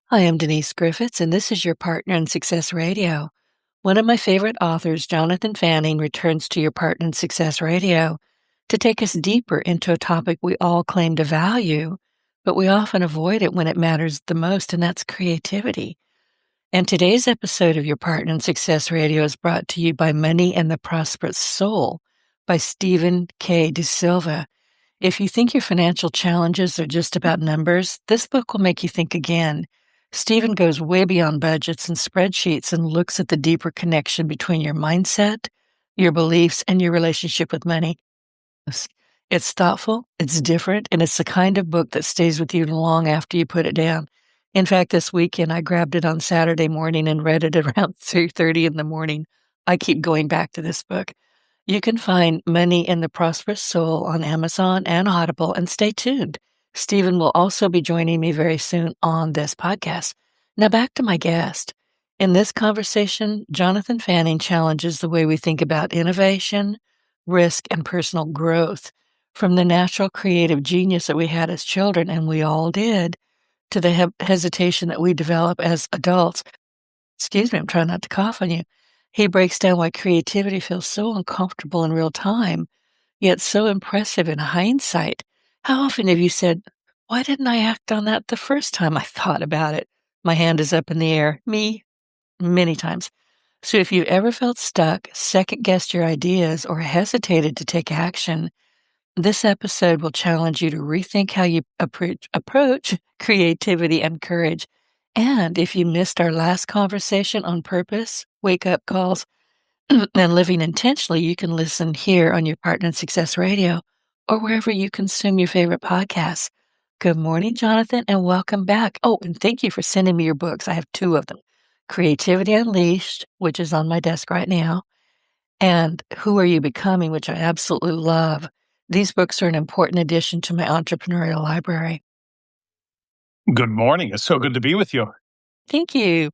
Hi, I'm Denise Griffitts, and this is your partner in Success Radio. One of my favorite authors, Jonathan Fanning, returns to your partner in Success Radio to take us deeper into a topic we all claim to value, but we often avoid it when it matters the most, and that's creativity. And today's episode of your partner in Success Radio is brought to you by Money and the Prosperous Soul by Stephen K. De Silva. If you think your financial challenges are just about numbers, this book will make you think again. Stephen goes way beyond budgets and spreadsheets and looks at the deeper connection between your mindset, your beliefs, and your relationship with money. It's thoughtful, it's different, and it's the kind of book that stays with you long after you put it down. In fact, this weekend I grabbed it on Saturday morning and read it around 3:30 in the morning. I keep going back to this book. You can find Money in the Prosperous Soul on Amazon and Audible, and stay tuned. Stephen will also be joining me very soon on this podcast. Now back to my guest. In this conversation, Jonathan Fanning challenges the way we think about innovation, risk, and personal growth, from the natural creative genius that we had as children, and we all did, to the hesitation that we develop as adults. Excuse me, I'm trying not to cough on you. He breaks down why creativity feels so uncomfortable in real time, yet so impressive in hindsight. How often have you said, "Why didn't I act on that the first time I thought about it?" My hand is up in the air. Me, many times. So if you've ever felt stuck, second guessed your ideas, or hesitated to take action, this episode will challenge you to rethink how you approach creativity and courage. And if you missed our last conversation on purpose, wake up calls, and living intentionally, you can listen here on your Partner in Success Radio or wherever you consume your favorite podcasts. Good morning, Jonathan, and welcome back. Oh, and thank you for sending me your books. I have two of them. Creativity Unleashed, which is on my desk right now, and Who Are You Becoming, which I absolutely love. These books are an important addition to my entrepreneurial library. Good morning. It's so good to be with you. Thank you.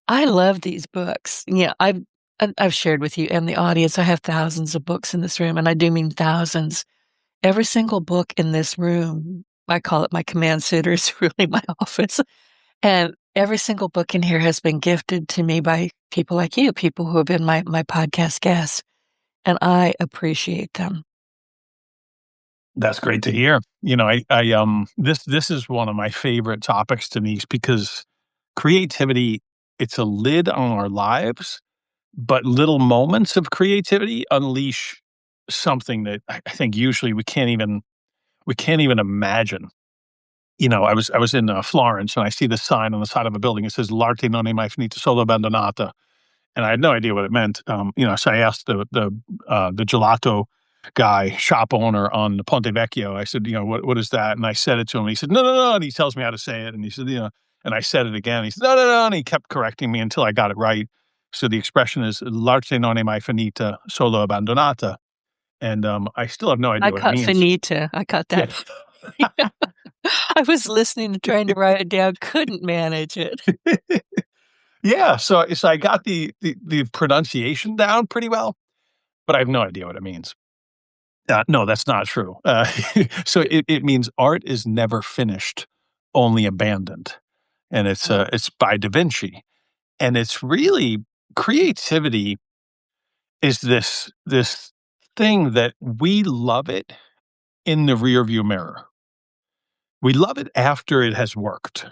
I love these books. Yeah, I've shared with you and the audience, I have thousands of books in this room, and I do mean thousands. Every single book in this room, I call it my command center, is really my office. And every single book in here has been gifted to me by people like you, people who have been my podcast guests, and I appreciate them. That's great to hear. This is one of my favorite topics, Denise, because creativity, it's a lid on our lives, but little moments of creativity unleash something that I think usually we can't even imagine. I was in Florence, and I see this sign on the side of a building. It says "L'arte non è mai finita, solo abbandonata," and I had no idea what it meant. So I asked the gelato guy, shop owner on the Ponte Vecchio. I said, what is that? And I said it to him. He said, no, no, no. And he tells me how to say it. And he said, and I said it again. He said, no, no, no. And he kept correcting me until I got it right. So the expression is "L'arte non è mai finita, solo abbandonata." And I still have no I idea what it caught means. finita. I caught Yeah. that. I was listening and trying to write it down, couldn't manage it. Yeah. So I got the pronunciation down pretty well, but I have no idea what it means. No, that's not true. So it means art is never finished, only abandoned, and it's by Da Vinci, and it's really creativity is this thing that we love it in the rearview mirror. We love it after it has worked.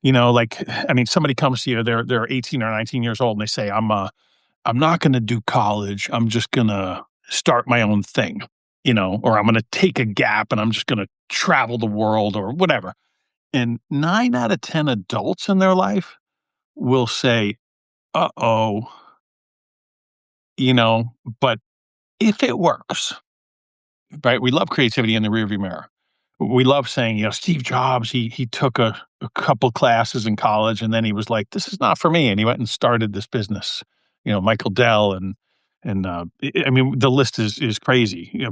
Somebody comes to you, they're 18 or 19 years old, and they say, I'm not gonna do college. I'm just gonna start my own thing, or I'm gonna take a gap and I'm just gonna travel the world or whatever. And 9 out of 10 adults in their life will say, uh-oh, but if it works, right? We love creativity in the rearview mirror. We love saying, Steve Jobs, he took a couple classes in college and then he was like, this is not for me. And he went and started this business. Michael Dell and the list is crazy.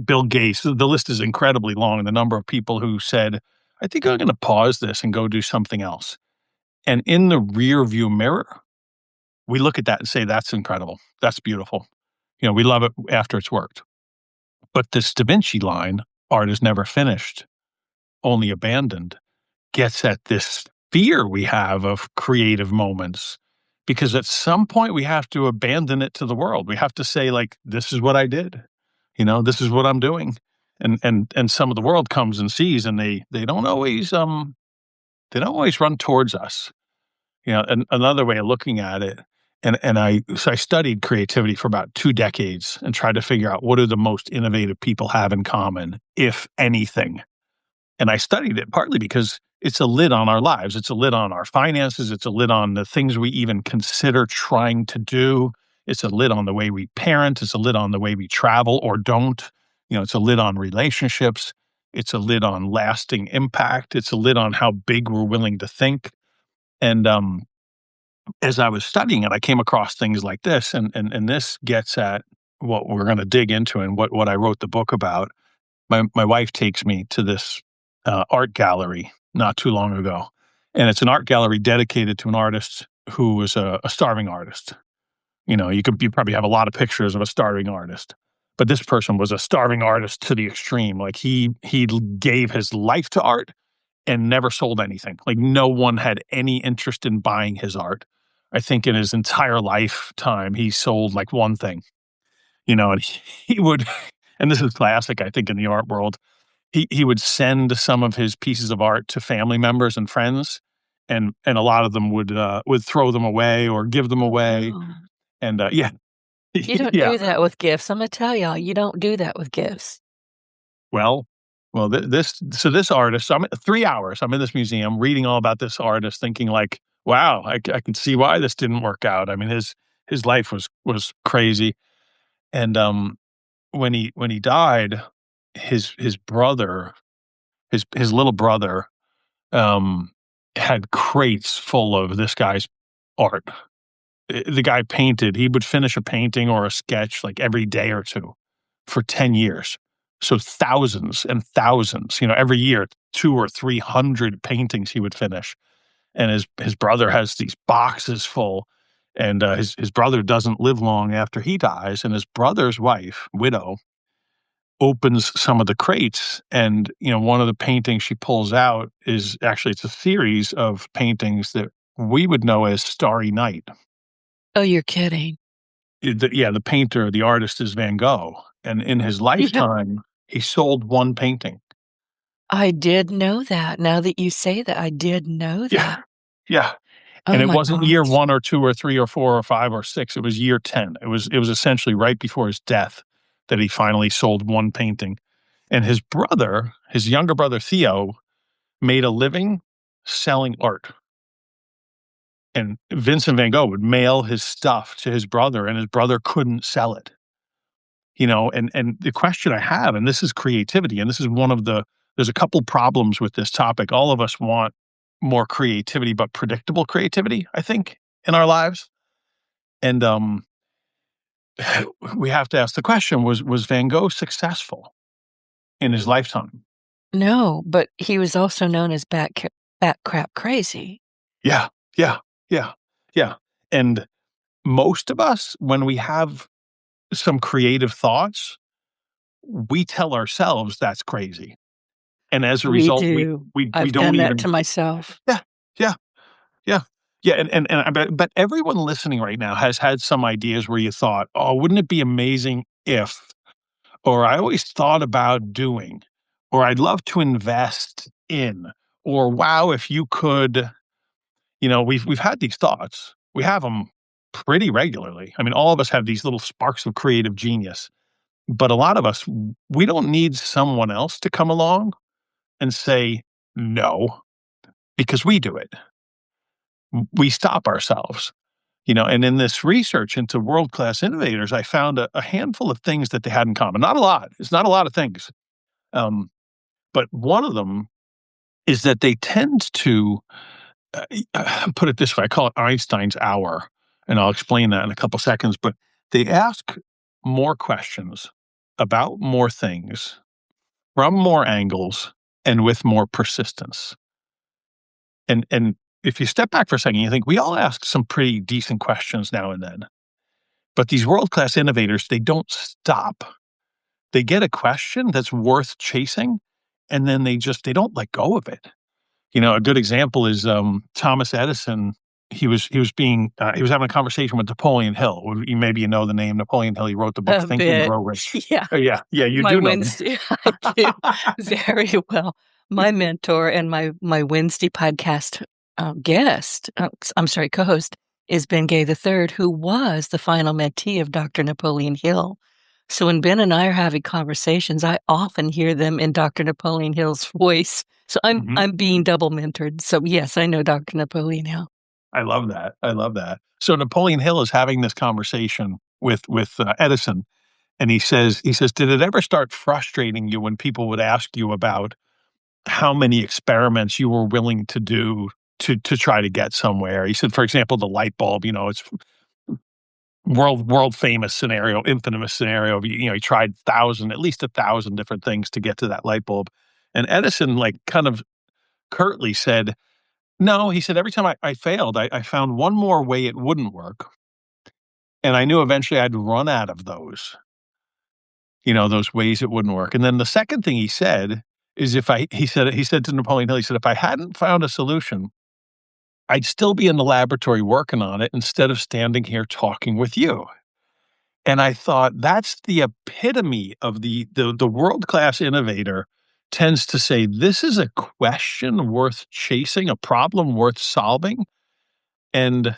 Bill Gates, the list is incredibly long. And the number of people who said, I think I'm going to pause this and go do something else. And in the rear view mirror, we look at that and say, that's incredible. That's beautiful. We love it after it's worked. But this Da Vinci line, art is never finished, only abandoned, gets at this fear we have of creative moments, because at some point we have to abandon it to the world. We have to say, like, "This is what I did. This is what I'm doing." And some of the world comes and sees, and they don't always run towards us. And another way of looking at it, and I studied creativity for about 2 decades and tried to figure out what do the most innovative people have in common, if anything. And I studied it partly because it's a lid on our lives. It's a lid on our finances. It's a lid on the things we even consider trying to do. It's a lid on the way we parent. It's a lid on the way we travel or don't. It's a lid on relationships. It's a lid on lasting impact. It's a lid on how big we're willing to think. And as I was studying it, I came across things like this, and this gets at what we're going to dig into and what I wrote the book about. My wife takes me to this art gallery not too long ago, and it's an art gallery dedicated to an artist who was a starving artist. You probably have a lot of pictures of a starving artist, but this person was a starving artist to the extreme. Like he gave his life to art and never sold anything. Like no one had any interest in buying his art. I think in his entire lifetime he sold like one thing. And he would, and this is classic, I think, in the art world. He would send some of his pieces of art to family members and friends, and a lot of them would throw them away or give them Oh, away. no. And yeah, You don't yeah. do that with gifts. Imma tell y'all, you don't do that with gifts. Well, this artist. So I'm at 3 hours. I'm in this museum reading all about this artist, thinking like, wow, I can see why this didn't work out. I mean, his life was crazy. And when he died, his brother, his little brother, um, had crates full of this guy's art. The guy painted. He would finish a painting or a sketch like every day or two for 10 years. So thousands and thousands, every year, 2 or 300 paintings he would finish. And his brother has these boxes full. And his brother doesn't live long after he dies. And his brother's wife, widow, opens some of the crates, and one of the paintings she pulls out is actually, it's a series of paintings that we would know as Starry Night. Oh, you're kidding. The painter, the artist is Van Gogh, and in his Yeah. lifetime he sold one painting. I did know that. Now that you say that, I did know Yeah, that. yeah. And Oh it my wasn't year gosh. 1 or 2 or 3 or 4 or 5 or 6, it was year 10. It was essentially right before his death that he finally sold one painting. And his younger brother Theo, made a living selling art. And Vincent van Gogh would mail his stuff to his brother, and his brother couldn't sell it. And the question I have, and this is creativity, and this is there's a couple problems with this topic. All of us want more creativity, but predictable creativity, I think, in our lives. And we have to ask the question: Was Van Gogh successful in his lifetime? No, but he was also known as bat crap crazy. Yeah, yeah, yeah, yeah. And most of us, when we have some creative thoughts, we tell ourselves that's crazy. And as a We result, we do. we we I've don't done that even. to myself. Yeah, yeah, yeah. Yeah, and I bet everyone listening right now has had some ideas where you thought, "Oh, wouldn't it be amazing if," or "I always thought about doing," or "I'd love to invest in," or "Wow, if you could." We've had these thoughts. We have them pretty regularly. I mean, all of us have these little sparks of creative genius. But a lot of us, we don't need someone else to come along and say no, because we do it. We stop ourselves. And in this research into world-class innovators, I found a handful of things that they had in common. Not a lot. It's not a lot of things. Um, but one of them is that they tend to put it this way. I call it Einstein's hour, and I'll explain that in a couple seconds. But they ask more questions about more things from more angles and with more persistence. And if you step back for a second, you think we all ask some pretty decent questions now and then. But these world-class innovators, they don't stop. They get a question that's worth chasing, and then they don't let go of it. A good example is, Thomas Edison. He was having a conversation with Napoleon Hill. Maybe you know the name Napoleon Hill. He wrote the book A Think and bit. Grow Rich. Yeah. Yeah, you My do know the Wednesday I do very well. My mentor and my Wednesday podcast, guest, I'm sorry, co-host is Ben Gay III, who was the final mentee of Dr. Napoleon Hill. So when Ben and I are having conversations, I often hear them in Dr. Napoleon Hill's voice. So I'm Mhm. I'm being double mentored. So yes, I know Dr. Napoleon Hill. I love that. I love that. So Napoleon Hill is having this conversation with Edison, and he says, "Did it ever start frustrating you when people would ask you about how many experiments you were willing to do to try to get somewhere?" He said, for example, the light bulb, it's world famous scenario, infamous scenario. He tried at least 1,000 different things to get to that light bulb. And Edison, like, kind of curtly said, "No," he said, "every time I failed, I found one more way it wouldn't work. And I knew eventually I'd run out of those ways it wouldn't work." And then the second thing he said is, he said to Napoleon Hill, he said, "If I hadn't found a solution, I'd still be in the laboratory working on it instead of standing here talking with you." And I thought that's the epitome of the world-class innovator tends to say, "This is a question worth chasing, a problem worth solving, and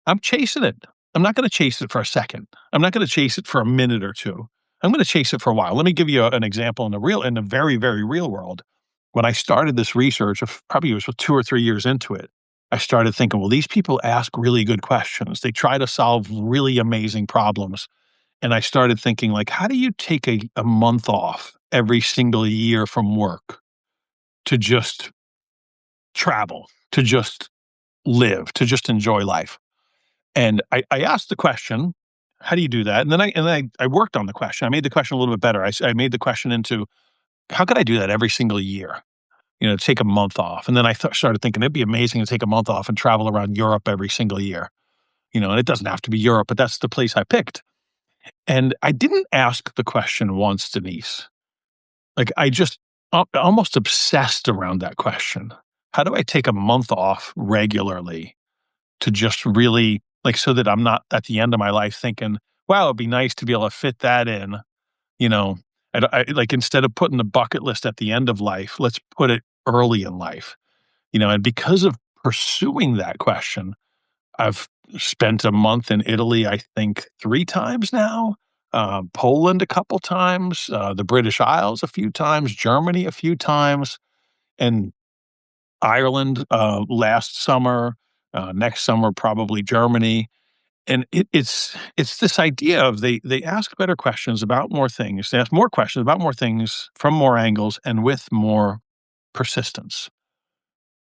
I'm chasing it. I'm not gonna chase it for a second. I'm not gonna chase it for a minute or 2. I'm gonna chase it for a while." Let me give you an example in the very, very real world. When I started this research, probably it was 2 or 3 years into it, I started thinking, well, these people ask really good questions. They try to solve really amazing problems. And I started thinking, like, how do you take a month off every single year from work to just travel, to just live, to just enjoy life? And I asked the question, how do you do that? And then I worked on the question. I made the question a little bit better. I made the question into, how could I do that every single year? Take a month off. And then started thinking it'd be amazing to take a month off and travel around Europe every single year. And it doesn't have to be Europe, but that's the place I picked. And I didn't ask the question once, Denise. Like, I just almost obsessed around that question. How do I take a month off regularly to just really, like, so that I'm not at the end of my life thinking, wow, it'd be nice to be able to fit that in, you know? Like, instead of putting the bucket list at the end of life, let's put it early in life, and because of pursuing that question, I've spent a month in Italy, I think 3 times now, Poland a couple times, the British Isles a few times, Germany a few times, and Ireland, last summer, next summer, probably Germany. And it's this idea of they ask better questions about more things. They ask more questions about more things from more angles and with more persistence.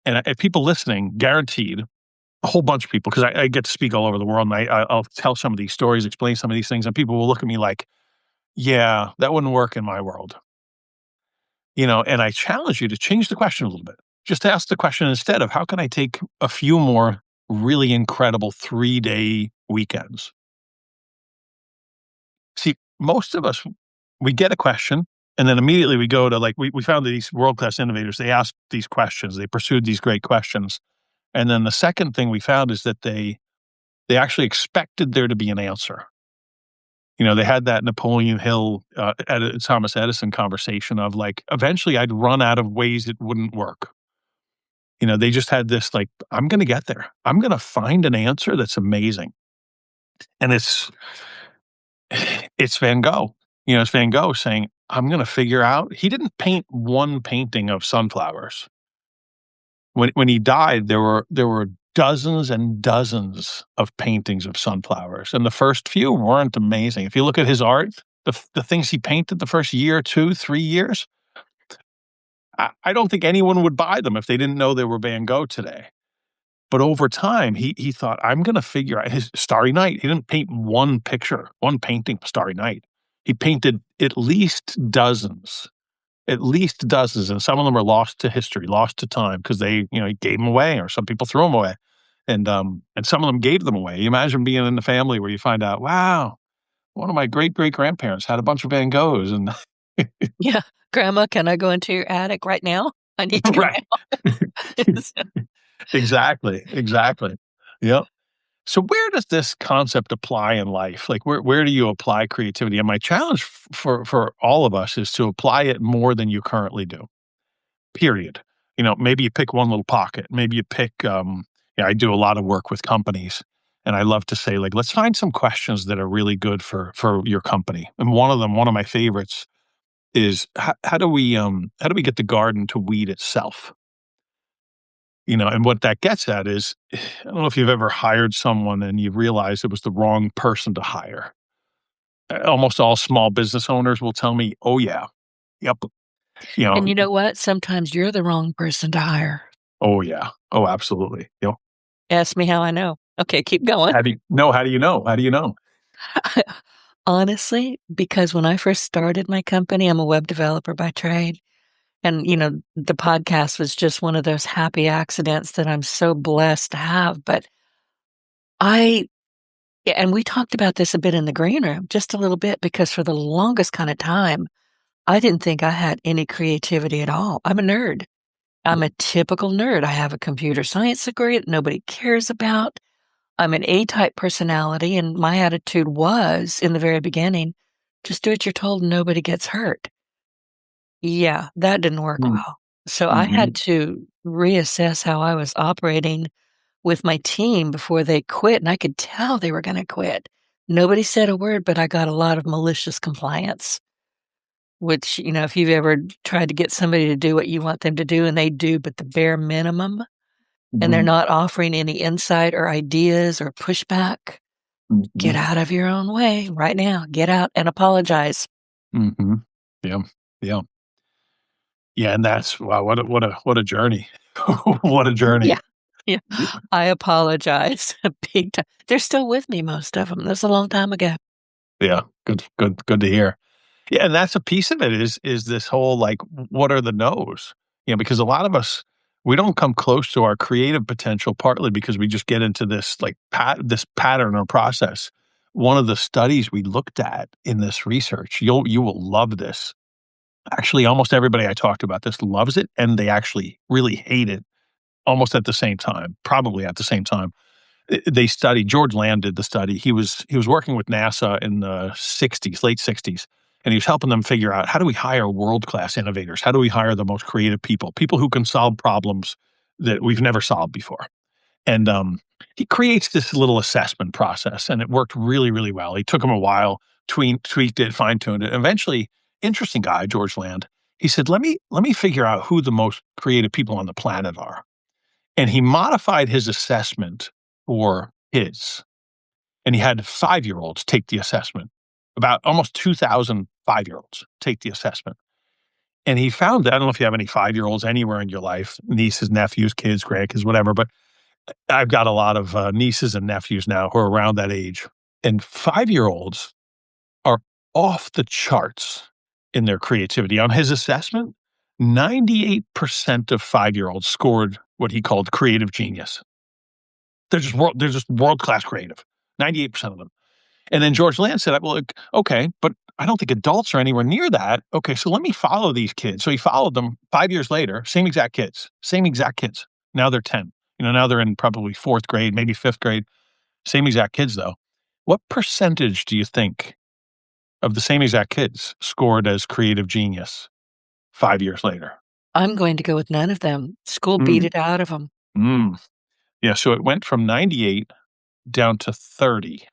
And if people listening, guaranteed, a whole bunch of people, because I get to speak all over the world, and I'll tell some of these stories, explain some of these things, and people will look at me like, "Yeah, that wouldn't work in my world." And I challenge you to change the question a little bit. Just ask the question instead of, how can I take a few more really incredible 3-day weekends? See, most of us, we get a question, and then immediately we go to, like, we found that these world-class innovators, they asked these questions, they pursued these great questions. And then the second thing we found is that they actually expected there to be an answer. They had that Napoleon Hill, Thomas Edison conversation of, like, eventually I'd run out of ways it wouldn't work. They just had this, like, I'm going to get there. I'm going to find an answer that's amazing. And it's Van Gogh. It's Van Gogh saying, I'm going to figure out. He didn't paint one painting of sunflowers. When he died, there were dozens and dozens of paintings of sunflowers, and the first few weren't amazing. If you look at his art, the things he painted the first year, 2, 3 years, I don't think anyone would buy them if they didn't know they were Van Gogh today. But over time, he thought, "I'm gonna figure out." His Starry Night, he didn't paint one picture, one painting of Starry Night. He painted at least dozens, and some of them are lost to history, lost to time, because he gave them away, or some people threw them away, and some of them gave them away. You imagine being in the family where you find out, "Wow, one of my great-great-grandparents had a bunch of Van Goghs," and Yeah. Grandma, can I go into your attic right now? I need to go Right. now. So Exactly, exactly. Yep. So where does this concept apply in life? Like where do you apply creativity? And my challenge for all of us is to apply it more than you currently do. Period. Maybe you pick one little pocket. Maybe you pick yeah, I do a lot of work with companies and I love to say like let's find some questions that are really good for your company. And one of my favorites is how do we get the garden to weed itself? And what that gets at is, I don't know if you've ever hired someone and you realize it was the wrong person to hire. Almost all small business owners will tell me, "Oh, yeah. Yep. You know, and you know what? Sometimes you're the wrong person to hire. oh, yeah. Oh, absolutely. Ask me how I know. Okay, keep going. How do you know? How do you know? Honestly, because when I first started my company, I'm a web developer by trade. And, the podcast was just one of those happy accidents that I'm so blessed to have. But I, yeah, and we talked about this a bit in the green room, just a little bit, because for the longest kind of time, I didn't think I had any creativity at all. I'm a nerd. I'm a typical nerd. I have a computer science degree that nobody cares about. I'm an A type personality, and my attitude was in the very beginning, just do what you're told and nobody gets hurt. Yeah, that didn't work Mm, well. So I had mhm, to reassess how I was operating with my team before they quit, and I could tell they were going to quit. Nobody said a word, but I got a lot of malicious compliance, which, if you've ever tried to get somebody to do what you want them to do and they do, but the bare minimum, and they're mhm, not offering any insight or ideas or pushback, get mhm, out of your own way right now. Get out and apologize. mhm. Yeah, yeah. Yeah, and that's wow, what a journey. What a journey. Yeah. Yeah. I apologize big time. They're still with me, most of them. That's a long time ago. Yeah, good to hear. Yeah, and that's a piece of it is this whole, like, what are the no's? Because a lot of us, we don't come close to our creative potential partly because we just get into this, like, this pattern or process. One of the studies we looked at in this research, you will love this. Actually, almost everybody I talked about this loves it, and they actually really hate it almost at the same time, probably at the same time. They studied George Land did the study. He was working with NASA in the '60s, late '60s, and he was helping them figure out how do we hire world-class innovators? How do we hire the most creative people who can solve problems that we've never solved before? And, he creates this little assessment process, and it worked really, really well. He took him a while, tweaked it, fine-tuned it. Eventually, interesting guy, George Land, he said, "Let me figure out who the most creative people on the planet are." And he modified his assessment for his, and he had 5-year-olds take the assessment, about almost 2,000 5-year-olds take the assessment. And he found that I don't know if you have any 5-year-olds anywhere in your life, nieces, nephews, kids, grandkids, whatever, but I've got a lot of, nieces and nephews now who are around that age, and 5-year-olds are off the charts in their creativity. On his assessment, 98% of 5-year-olds scored what he called creative genius. They're just world-class creative, 98% of them. And then George Land said, "Well, like, okay, but I don't think adults are anywhere near that. Okay, so let me follow these kids." So he followed them 5 years later, same exact kids, same exact kids. Now they're 10. Now they're in probably 4th grade, maybe 5th grade, same exact kids, though. What percentage do you think of the same exact kids scored as creative genius 5 years later? I'm going to go with none of them. School beat Mm, it out of them. mm. Yeah, so it went from 98 down to 30.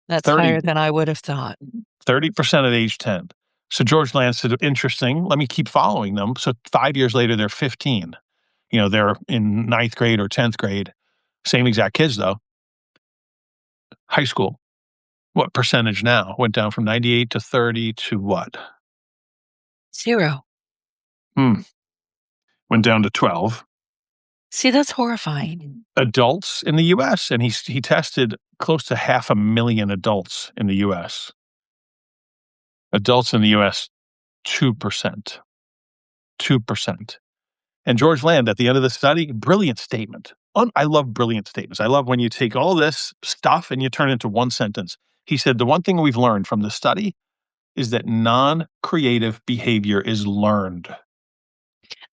That's 30 higher than I would have thought. 30% at age 10. So George Lance said, "Interesting, let me keep following them." So 5 years later, they're 15. They're in ninth grade or 10th grade. Same exact kids, though. High school, what percentage now? Went down from 98 to 30 to what? 0. Hmm, went down to 12. See, that's horrifying. Adults in the US, and he tested close to 500,000 adults in the US. Adults in the US, 2%. 2%. And George Land, at the end of the study, brilliant statement. I love brilliant statements. I love when you take all this stuff and you turn it into one sentence. He said, "The one thing we've learned from the study is that non creative behavior is learned."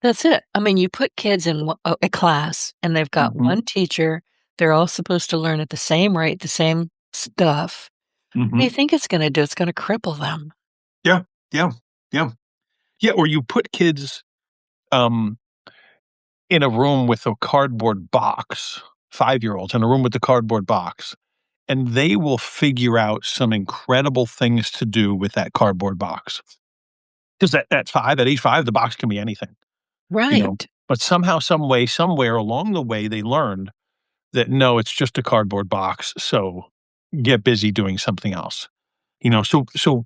That's it. I mean, you put kids in a class, and they've got Mhm, one teacher. They're all supposed to learn at the same rate, the same stuff. What do you mhm. think it's gonna do? It's gonna cripple them. Yeah, yeah, yeah. Yeah, or you put kids, um, in a room with a cardboard box, 5-year-olds in a room with a cardboard box, and they will figure out some incredible things to do with that cardboard box. 'Cause at age 5, the box can be anything, you know? Right. But somehow, some way, somewhere along the way, they learned that, "No, it's just a cardboard box, so get busy doing something else." So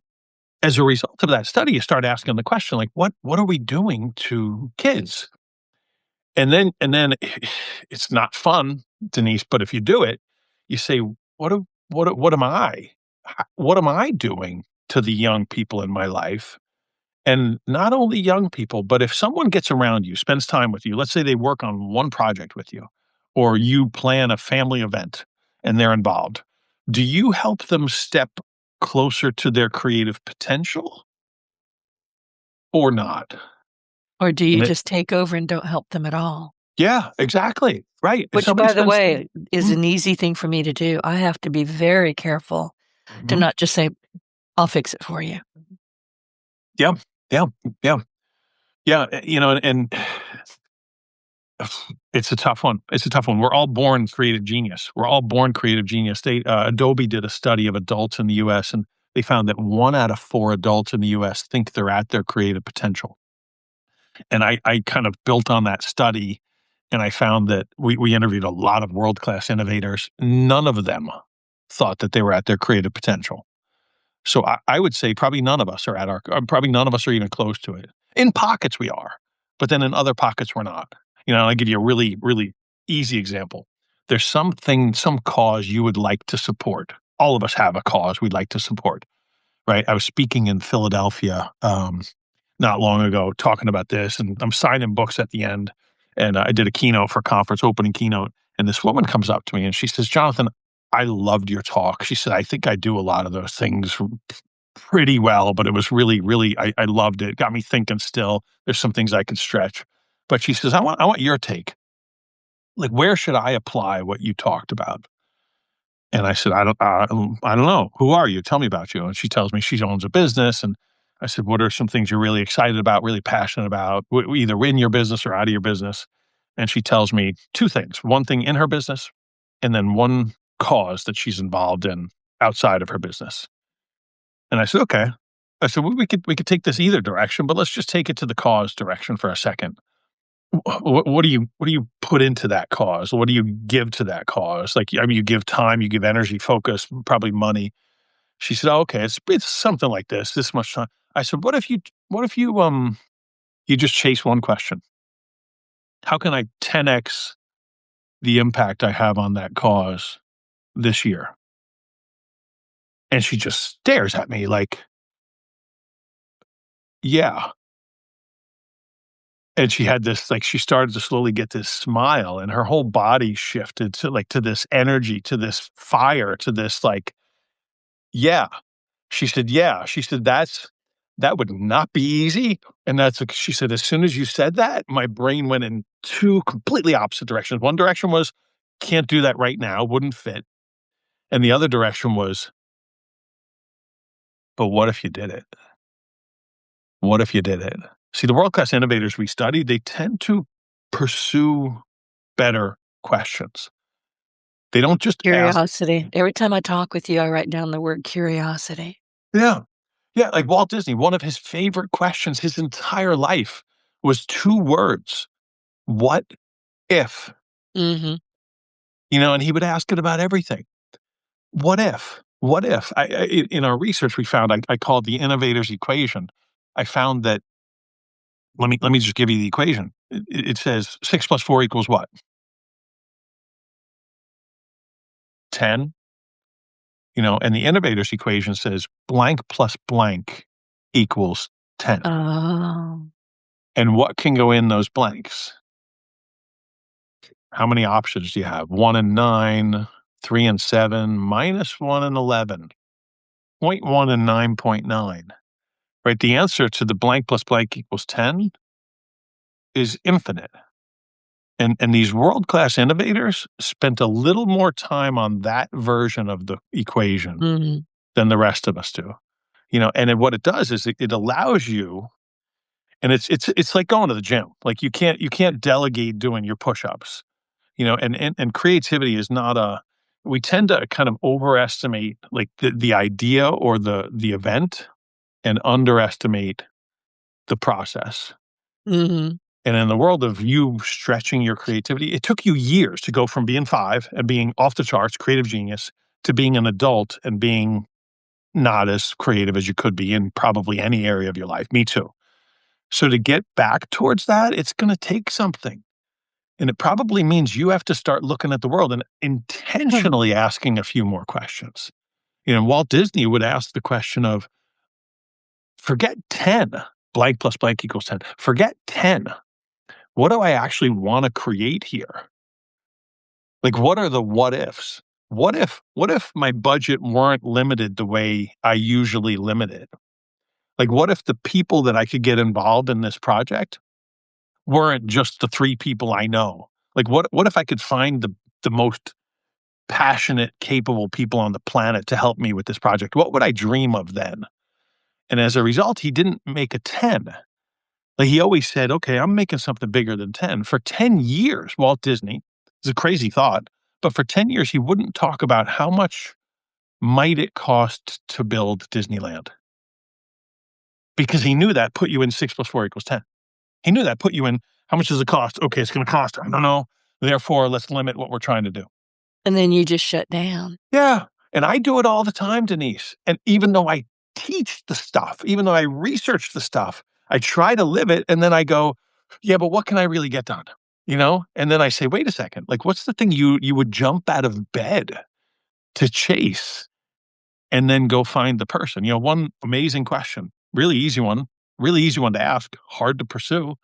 as a result of that study, you start asking the question, like, "What are we doing to kids?" And then it's not fun, Denise, but if you do it, you say, What am I? What am I doing to the young people in my life?" And not only young people, but if someone gets around you, spends time with you, let's say they work on one project with you, or you plan a family event and they're involved, do you help them step closer to their creative potential or not? Or do you And it just take over and don't help them at all? Yeah, exactly, right. If Which, somebody by the spends way, is Mm, an easy thing for me to do. I have to be very careful to mhm. not just say, "I'll fix it for you." Yeah, yeah, yeah, yeah, and it's a tough one. It's a tough one. We're all born creative genius. We're all born creative genius. Adobe did a study of adults in the US, and they found that 1 out of 4 adults in the US think they're at their creative potential. And I kind of built on that study, and I found that we interviewed a lot of world-class innovators. None of them thought that they were at their creative potential. So I would say probably none of us are at our probably none of us are even close to it. In pockets we are, but then in other pockets we're not. I'll give you a really, really easy example. There's something, some cause you would like to support. All of us have a cause we'd like to support, right? I was speaking in Philadelphia not long ago talking about this, and I'm signing books at the end. And I did a keynote for a conference, opening keynote, and this woman comes up to me and she says, "Jonathan, I loved your talk." She said, "I think I do a lot of those things pretty well, but it was really, really, I loved it. Got me thinking still. There's some things I could stretch." But she says, I want your take. Like, where should I apply what you talked about?" And I said, I don't know. Who are you? Tell me about you." And she tells me she owns a business. And I said, "What are some things you're really excited about, really passionate about, either in your business or out of your business?" And she tells me 2 things, one thing in her business, and then one cause that she's involved in outside of her business. And I said, "Okay." I said, "Well, we could take this either direction, but let's just take it to the cause direction for a second. What do you put into that cause? What do you give to that cause? Like, I mean, you give time, you give energy, focus, probably money." She said, "Oh, okay, it's something like this much time." I said, what if you just chase one question? How can I 10x the impact I have on that cause this year?" And she just stares at me like, "Yeah." And she had this, like, she started to slowly get this smile, and her whole body shifted to, like, to this energy, to this fire, to this, like, "Yeah." She said, "Yeah." She said, That would not be easy." And she said, "As soon as you said that, my brain went in 2 completely opposite directions." One direction was, "Can't do that right now, wouldn't fit." And the other direction was, "But what if you did it? What if you did it?" See, the world-class innovators we study, they tend to pursue better questions. They don't just ask. Curiosity. Every time I talk with you, I write down the word curiosity. Yeah. Yeah, like Walt Disney, one of his favorite questions his entire life was 2 words, "What if?" Mhm. And he would ask it about everything. What if? What if? In our research, we found I call it the innovator's equation. I found that let me just give you the equation. It says 6 plus 4 equals what? 10. And the innovator's equation says blank plus blank equals 10. Oh. And what can go in those blanks? How many options do you have? 1 and 9, 3 and 7, minus 1 and 11, point 0.1 and 9.9. Right? The answer to the blank plus blank equals 10 is infinite. And these world-class innovators spent a little more time on that version of the equation Mhm. than the rest of us do. And then what it does is it allows you, and it's like going to the gym. Like, you can't delegate doing your push-ups, and creativity is not a we tend to kind of overestimate, like, the idea or the event, and underestimate the process. Mhm. And in the world of you stretching your creativity, it took you years to go from being 5 and being off the charts, creative genius, to being an adult and being not as creative as you could be in probably any area of your life. Me too. So to get back towards that, it's gonna take something. And it probably means you have to start looking at the world and Huh. intentionally asking a few more questions. Walt Disney would ask the question of, forget 10, blank plus blank equals 10. Forget 10. What do I actually want to create here? Like, what are the what ifs? What if my budget weren't limited the way I usually limit it? Like, what if the people that I could get involved in this project weren't just the 3 people I know? Like, what if I could find the most passionate, capable people on the planet to help me with this project? What would I dream of then? And as a result, he didn't make a 10. Like, he always said, "Okay, I'm making something bigger than 10." For 10 years, Walt Disney, it's a crazy thought, but for 10 years, he wouldn't talk about how much might it cost to build Disneyland, because he knew that put you in 6 plus 4 equals 10. He knew that put you in, how much does it cost? Okay, it's gonna cost, I don't know. Therefore, let's limit what we're trying to do. And then you just shut down. Yeah, and I do it all the time, Denise, and even though I teach the stuff, even though I research the stuff, I try to live it, and then I go, "Yeah, but what can I really get done?" And then I say, "Wait a second, like, what's the thing you would jump out of bed to chase and then go find the person?" One amazing question, really easy one to ask, hard to pursue,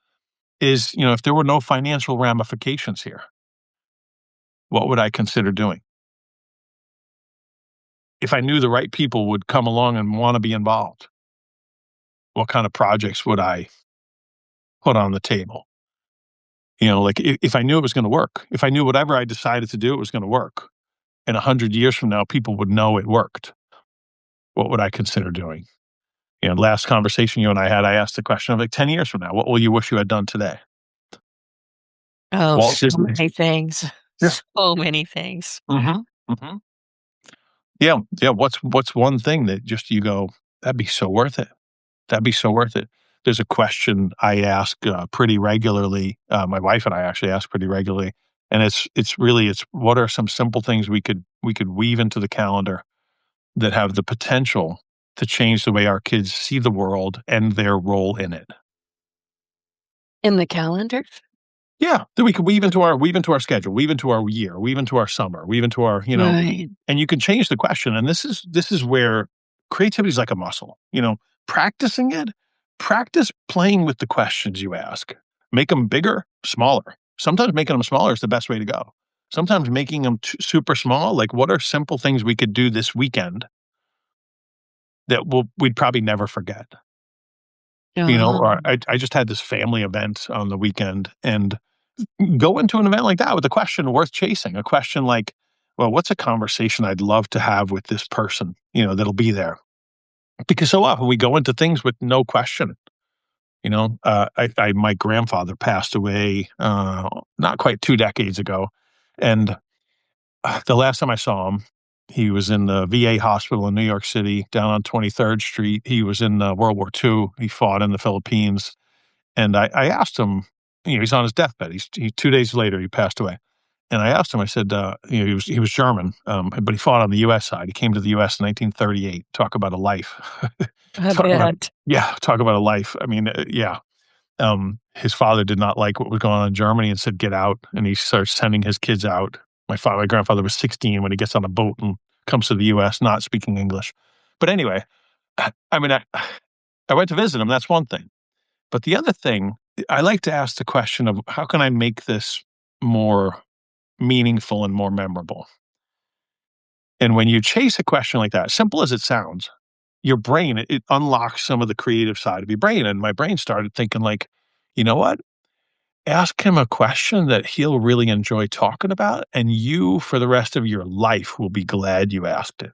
is, if there were no financial ramifications here, what would I consider doing? If I knew the right people would come along and wanna be involved, what kind of projects would I put on the table? Like, if I knew it was gonna work, if I knew whatever I decided to do, it was gonna work, and 100 years from now, people would know it worked, what would I consider doing? Last conversation you and I had, I asked the question of, like, 10 years from now, what will you wish you had done today? Oh, Walt so Disney. many things. Yeah. So many things. Mhm. Mhm. Yeah, yeah, what's one thing that just you go, "That'd be so worth it. That'd be so worth it." There's a question I ask, pretty regularly, my wife and I actually ask pretty regularly, and it's what are some simple things we could weave into the calendar that have the potential to change the way our kids see the world and their role in it? In the calendar? Yeah, that we could weave into our schedule, weave into our year, weave into our summer, weave into our, Right. and you can change the question. And this is where creativity is like a muscle, practicing it, practice playing with the questions you ask. Make them bigger, smaller. Sometimes making them smaller is the best way to go. Sometimes making them super small, like, what are simple things we could do this weekend that we'd probably never forget? Or Uh-huh. I just had this family event on the weekend, and go into an event like that with a question worth chasing, a question like, well, what's a conversation I'd love to have with this person, that'll be there? Because so often we go into things with no question. My grandfather passed away not quite 2 decades ago, and the last time I saw him, he was in the VA hospital in New York City, down on 23rd Street. He was in World War II. He fought in the Philippines, and I asked him. He's on his deathbed. 2 days later he passed away. And I asked him, I said, he was German, but he fought on the US side. He came to the US in 1938. Talk about a life. I Talk about bet. Yeah, talk about a life. I mean, yeah. His father did not like what was going on in Germany and said, "Get out." And he starts sending his kids out. My grandfather was 16 when he gets on a boat and comes to the US not speaking English. But anyway, I mean, I went to visit him. That's one thing. But the other thing, I like to ask the question of, how can I make this more meaningful and more memorable? And when you chase a question like that, simple as it sounds, your brain, it unlocks some of the creative side of your brain. And my brain started thinking, like, you know what? ask him a question that he'll really enjoy talking about, and you, for the rest of your life, will be glad you asked it.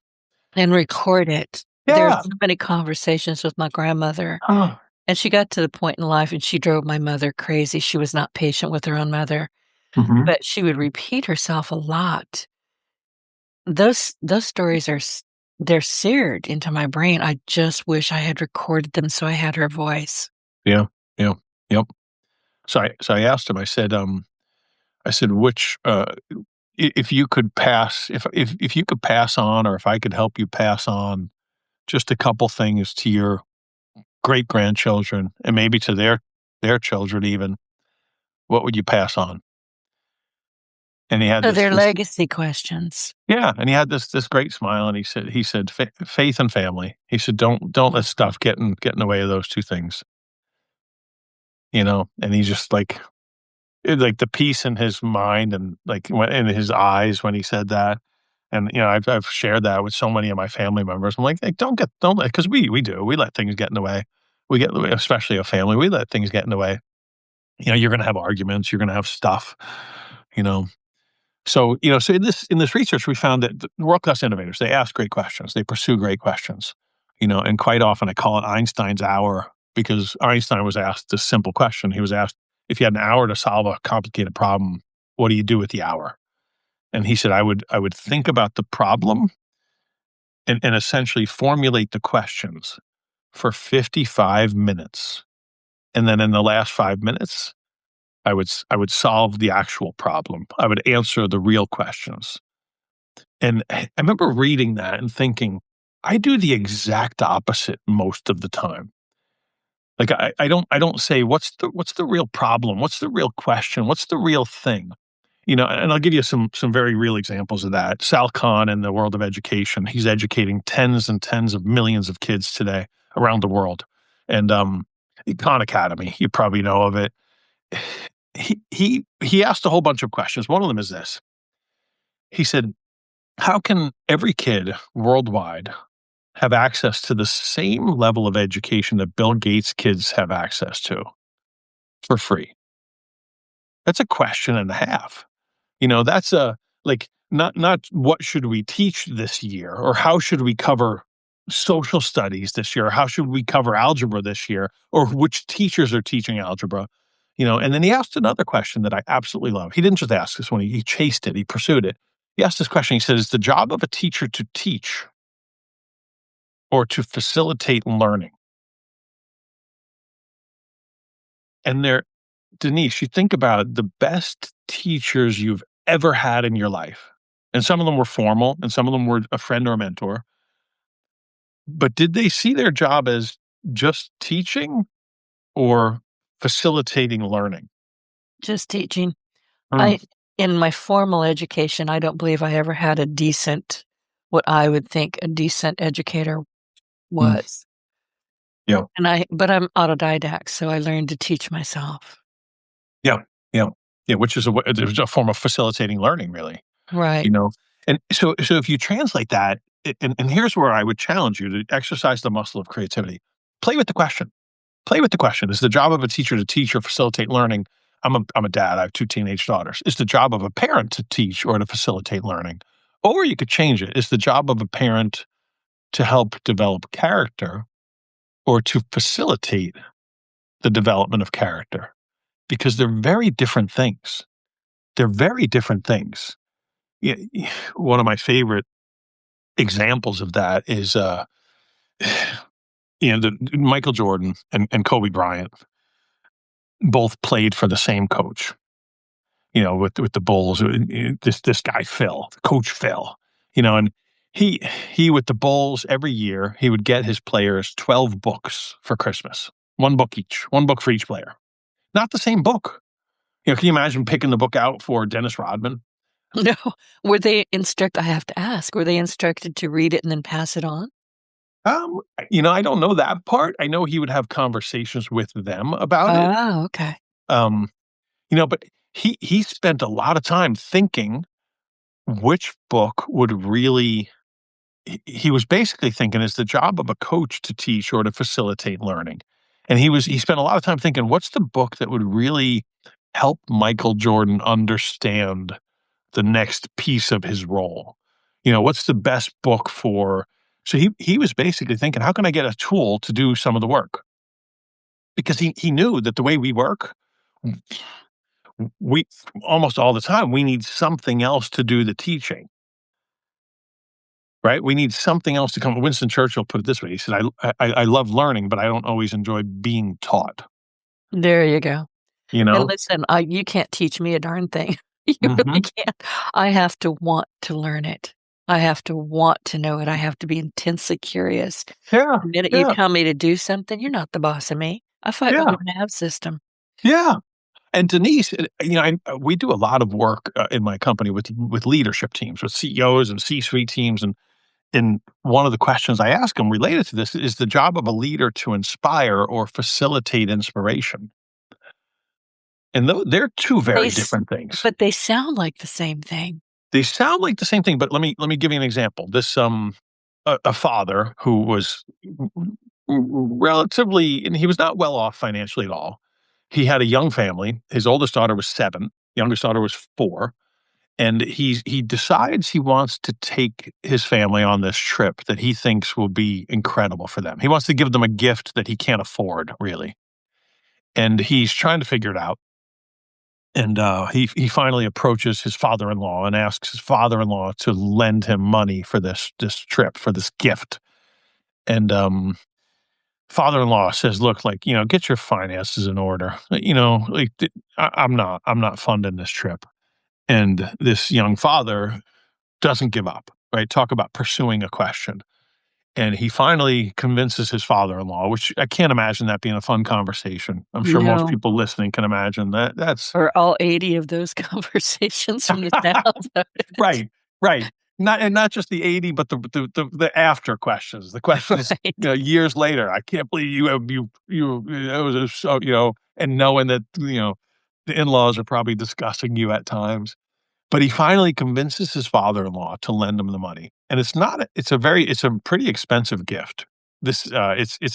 And record it. There's Yeah. so many conversations with my grandmother, Oh. and she got to the point in life and she drove my mother crazy. She was not patient with her own mother, Mhm. but she would repeat herself a lot. Those stories are they're seared into my brain. I just wish I had recorded them so I had her voice. Yeah. Yeah. Yep. So I asked him, I said, "Which, if you could pass if you could pass on, or if I could help you pass on just a couple things to your great-grandchildren and maybe to their children even, what would you pass on?" And he had So this they're this legacy questions. Yeah, and he had this great smile, and he said, Faith and family." He said, "Don't let stuff get in the way of those 2 things," you know? And he just, like, the peace in his mind and, like, when in his eyes when he said that, and, I've shared that with so many of my family members. I'm like, "Hey, don't let," 'cause we do, we let things get in the way. We get especially a family, we let things get in the way. You're gonna have arguments, you're gonna have stuff, you know? So in this research, we found that the world-class innovators, they ask great questions, they pursue great questions, and quite often I call it Einstein's hour because Einstein was asked this simple question. He was asked, "If you had an hour to solve a complicated problem, what do you do with the hour?" And he said, "I would think about the problem and essentially formulate the questions for 55 minutes, and then in the last 5 minutes, I would solve the actual problem. I would answer the real questions." And I remember reading that and thinking, I do the exact opposite most of the time. Like I don't say what's the real problem? What's the real question? What's the real thing? And I'll give you some very real examples of that. Sal Khan in the world of education, he's educating tens and tens of millions of kids today around the world. And Khan Academy, you probably know of it. He asked a whole bunch of questions. One of them is this. He said, "How can every kid worldwide have access to the same level of education that Bill Gates' kids have access to for free?" That's a question and a half. That's a like not what should we teach this year, or how should we cover social studies this year, or how should we cover algebra this year, or which teachers are teaching algebra. And then he asked another question that I absolutely love. He didn't just ask this one, he chased it, he pursued it. He asked this question. He said, "Is the job of a teacher to teach or to facilitate learning?" And Denise, you think about it, the best teachers you've ever had in your life, and some of them were formal and some of them were a friend or a mentor, but did they see their job as just teaching or facilitating learning? Just teaching. Mm, I In my formal education, I don't believe I ever had a decent what I would think a decent educator mm, was. yeah, But I'm autodidact, so I learned to teach myself. yeah, yeah, yeah, which is there's a form of facilitating learning, really, Right. you know? And so if you translate that, and here's where I would challenge you to exercise the muscle of creativity. Play with the question. Play with the question. Is the job of a teacher to teach or facilitate learning? I'm a dad. I have 2 teenage daughters. Is the job of a parent to teach or to facilitate learning? Or you could change it. Is the job of a parent to help develop character or to facilitate the development of character? Because they're very different things. They're very different things. One of my favorite examples of that is, Michael Jordan and Kobe Bryant both played for the same coach. With the Bulls, this guy Phil, Coach Phil, and he with the Bulls every year he would get his players 12 books for Christmas, one book each, one book for each player, not the same book. Can you imagine picking the book out for Dennis Rodman? No. I have to ask, were they instructed to read it and then pass it on? I don't know that part. I know he would have conversations with them about it. Oh, okay. Um, but he spent a lot of time thinking which book would really he was basically thinking, is the job of a coach to teach or to facilitate learning? And he spent a lot of time thinking, what's the book that would really help Michael Jordan understand the next piece of his role. What's the best book for so he was basically thinking, how can I get a tool to do some of the work? Because he knew that the way we work, we almost all the time we need something else to do the teaching, right? We need something else to come. Winston Churchill put it this way. He said, I love learning, but I don't always enjoy being taught, There you go. you And know? listen, I you can't teach me a darn thing. You really Mhm. can't. I have to want to learn it. I have to want to know it. I have to be intensely curious. Yeah, The minute you yeah, tell me to do something, you're not the boss of me. I fight my yeah, own nav system. yeah. And Denise, we do a lot of work in my company with leadership teams, with CEOs and C-suite teams, and one of the questions I ask them related to this is the job of a leader to inspire or facilitate inspiration, and they're two They very s different things. but they sound like the same thing. They sound like the same thing, but let me give you an example. A father who was relatively, and he was not well off financially at all. He had a young family. His oldest daughter was 7, youngest daughter was 4, and he decides he wants to take his family on this trip that he thinks will be incredible for them. He wants to give them a gift that he can't afford, really, and he's trying to figure it out. And he finally approaches his father-in-law and asks his father-in-law to lend him money for this trip, for this gift. And father-in-law says, "Look, like, get your finances in order. Like, I'm not funding this trip." And this young father doesn't give up, right? Talk about pursuing a question. And he finally convinces his father-in-law, which I can't imagine that being a fun conversation. I'm sure most No. people listening can imagine that. That's Or all 80 of those conversations from the sounds of it. right, right. Not just the 80, but the after questions. The questions, Right. years later. I can't believe you it was so, and knowing that, the in-laws are probably discussing you at times. But he finally convinces his father-in-law to lend him the money, and it's a pretty expensive gift. It's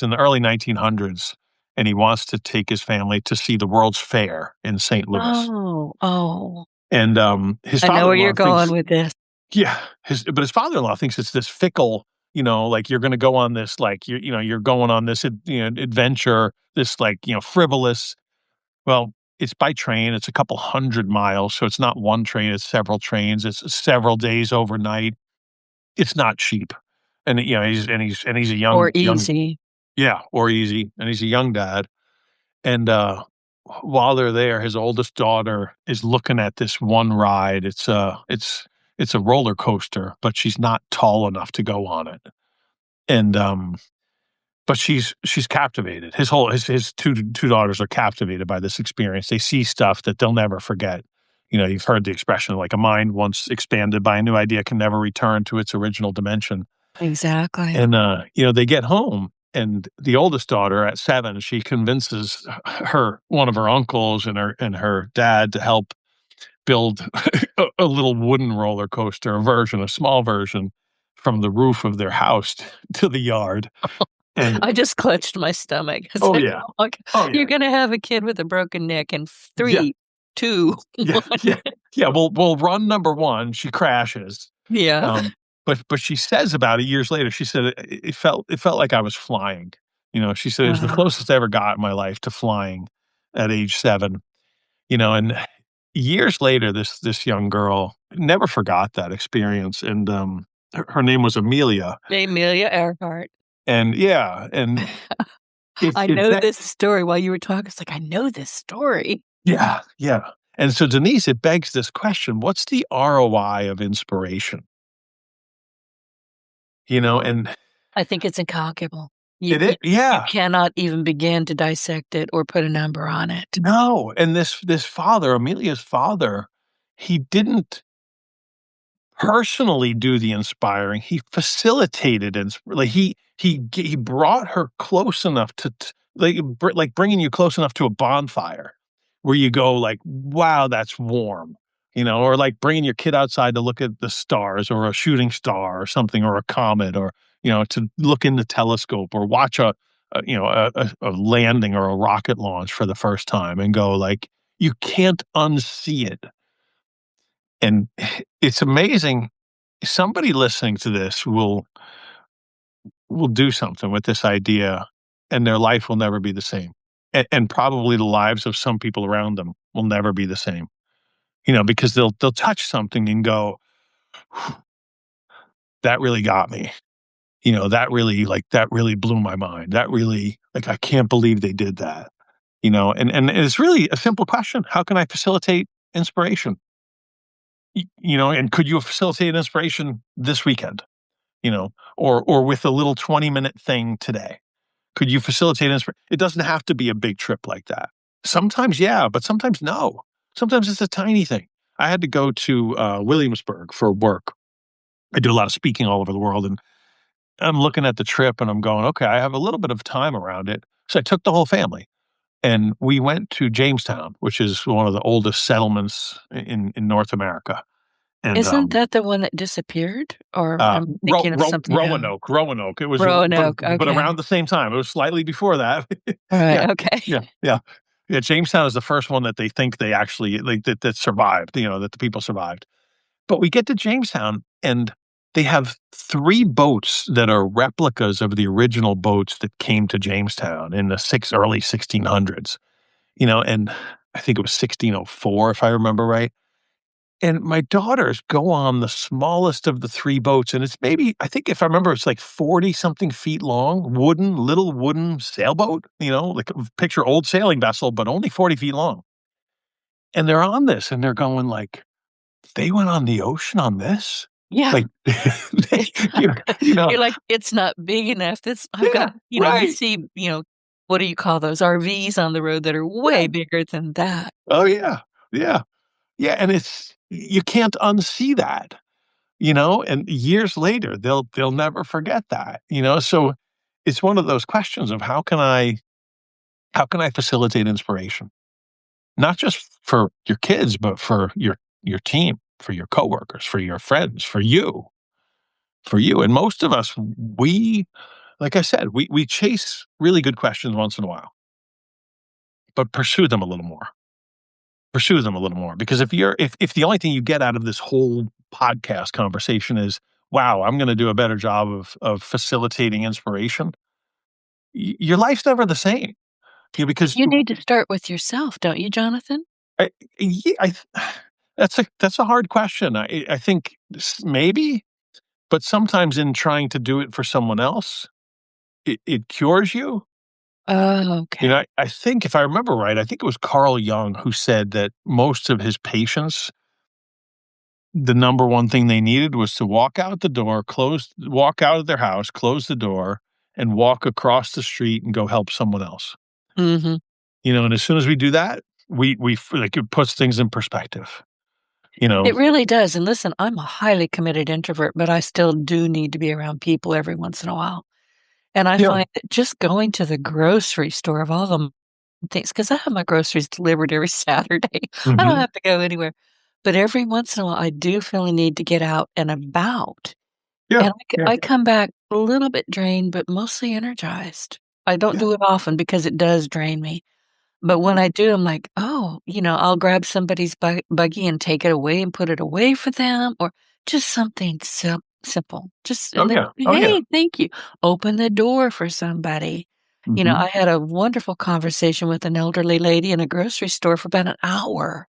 in the early 1900s, and he wants to take his family to see the World's Fair in St. Louis, Oh, oh. and, his I know where father-in-law you're going thinks with this. yeah, his father-in-law thinks it's this fickle, like, you're gonna go on this, like, you're going on this, adventure, this, like, frivolous. Well, it's by train, it's a couple 100 miles, so it's not one train, it's several trains, it's several days overnight. It's not cheap. And, he's a Or young easy. yeah, or easy, and he's a young dad, and, while they're there, his oldest daughter is looking at this one ride. It's a roller coaster, but she's not tall enough to go on it, and, but she's captivated. His two daughters are captivated by this experience. They see stuff that they'll never forget. You've heard the expression, like, "A mind once expanded by a new idea can never return to its original dimension." Exactly. And, they get home, and the oldest daughter at 7, she convinces her one of her uncles and her dad to help build a little wooden roller coaster, a small version from the roof of their house to the yard, and I just clutched my stomach. It's oh, like, yeah. "Oh, okay, Oh, you're yeah. gonna have a kid with a broken neck in Yeah. 3, 2, Yeah, 1." yeah, yeah, well, run number 1, she crashes, Yeah. but she says about it years later, she said, "It felt like I was flying." She said, "It was the Uh, closest I ever got in my life to flying at age 7." And years later, this young girl never forgot that experience, and, her name was Amelia, Amelia Earhart. and yeah, and I it know be this story while you were talking, it's like, I know this story. yeah, yeah, and so, Denise, it begs this question, what's the ROI of inspiration? And I think it's incalculable. You it you is, you yeah. cannot even begin to dissect it or put a number on it. No, and this father, Amelia's father, he didn't personally do the inspiring, he facilitated like, he brought her close enough like bringing you close enough to a bonfire where you go like, "Wow, that's warm," or like bringing your kid outside to look at the stars or a shooting star or something or a comet or, to look in the telescope or watch a landing or a rocket launch for the first time and go like, You can't unsee it. And it's amazing. Somebody listening to this will do something with this idea, and their life will never be the same. And probably the lives of some people around them will never be the same. Because they'll touch something and go, that really got me. That really blew my mind. That really, like, I can't believe they did that. And it's really a simple question. How can I facilitate inspiration? And could you facilitate inspiration this weekend? Or with a little 20-minute thing today? Could you facilitate inspiration? It doesn't have to be a big trip like that. Sometimes, yeah, but sometimes no. Sometimes it's a tiny thing. I had to go to Williamsburg for work. I do a lot of speaking all over the world, and I'm looking at the trip and I'm going, okay, I have a little bit of time around it. So I took the whole family and we went to Jamestown, which is one of the oldest settlements in North America. And Isn't that the one that disappeared? Or I'm thinking of something else. Roanoke. It was, Roanoke, but okay. around the same time. It was slightly before that. Yeah, Right, okay. yeah, yeah, yeah. Jamestown is the first one that they think they actually that survived. That the people survived. But we get to Jamestown, and they have 3 boats that are replicas of the original boats that came to Jamestown in the early 1600s. And I think it was 1604, if I remember right. And my daughters go on the smallest of the 3 boats, and it's maybe, I think if I remember, it's like 40 something feet long, little wooden sailboat, like picture old sailing vessel, but only 40 feet long. And they're on this and they're going like, they went on the ocean on this? Yeah. Like, they, It's not you know, good. you know, You're like, "It's not big enough." This I've got yeah, you right. see, what do you call those RVs on the road that are way Yeah. bigger than that. Oh yeah. Yeah. Yeah. And you can't unsee that, and years later they'll never forget that. So it's one of those questions of how can I facilitate inspiration? Not just for your kids, but for your team, for your coworkers, for your friends, for you. And most of us, like I said, we chase really good questions once in a while, but pursue them a little more. Pursue them a little more. Because if the only thing you get out of this whole podcast conversation is, wow, I'm gonna do a better job of facilitating inspiration, your life's never the same. Because You need to start with yourself, don't you, Jonathan? I yeah, that's a hard question. I think maybe, but sometimes in trying to do it for someone else, it cures you. Oh, okay. I think if I remember right, I think it was Carl Jung who said that most of his patients, the number one thing they needed was to walk out of their house, close the door, and walk across the street and go help someone else. Mhm. And as soon as we do that, like, it puts things in perspective. You know, It really does, and listen, I'm a highly committed introvert, but I still do need to be around people every once in a while, and I yeah, find that just going to the grocery store of all the things, because I have my groceries delivered every Saturday. I don't hmm have to go anywhere, but every once in a while, I do feel a need to get out and about, yeah, and yeah, I come back a little bit drained, but mostly energized. I don't yeah. do it often because it does drain me. But when I do, I'm like, "Oh," I'll grab somebody's buggy and take it away and put it away for them, or just something simple. Just Oh and then, yeah, oh yeah. "Hey, thank you." Open the door for somebody. hmm I had a wonderful conversation with an elderly lady in a grocery store for about an hour.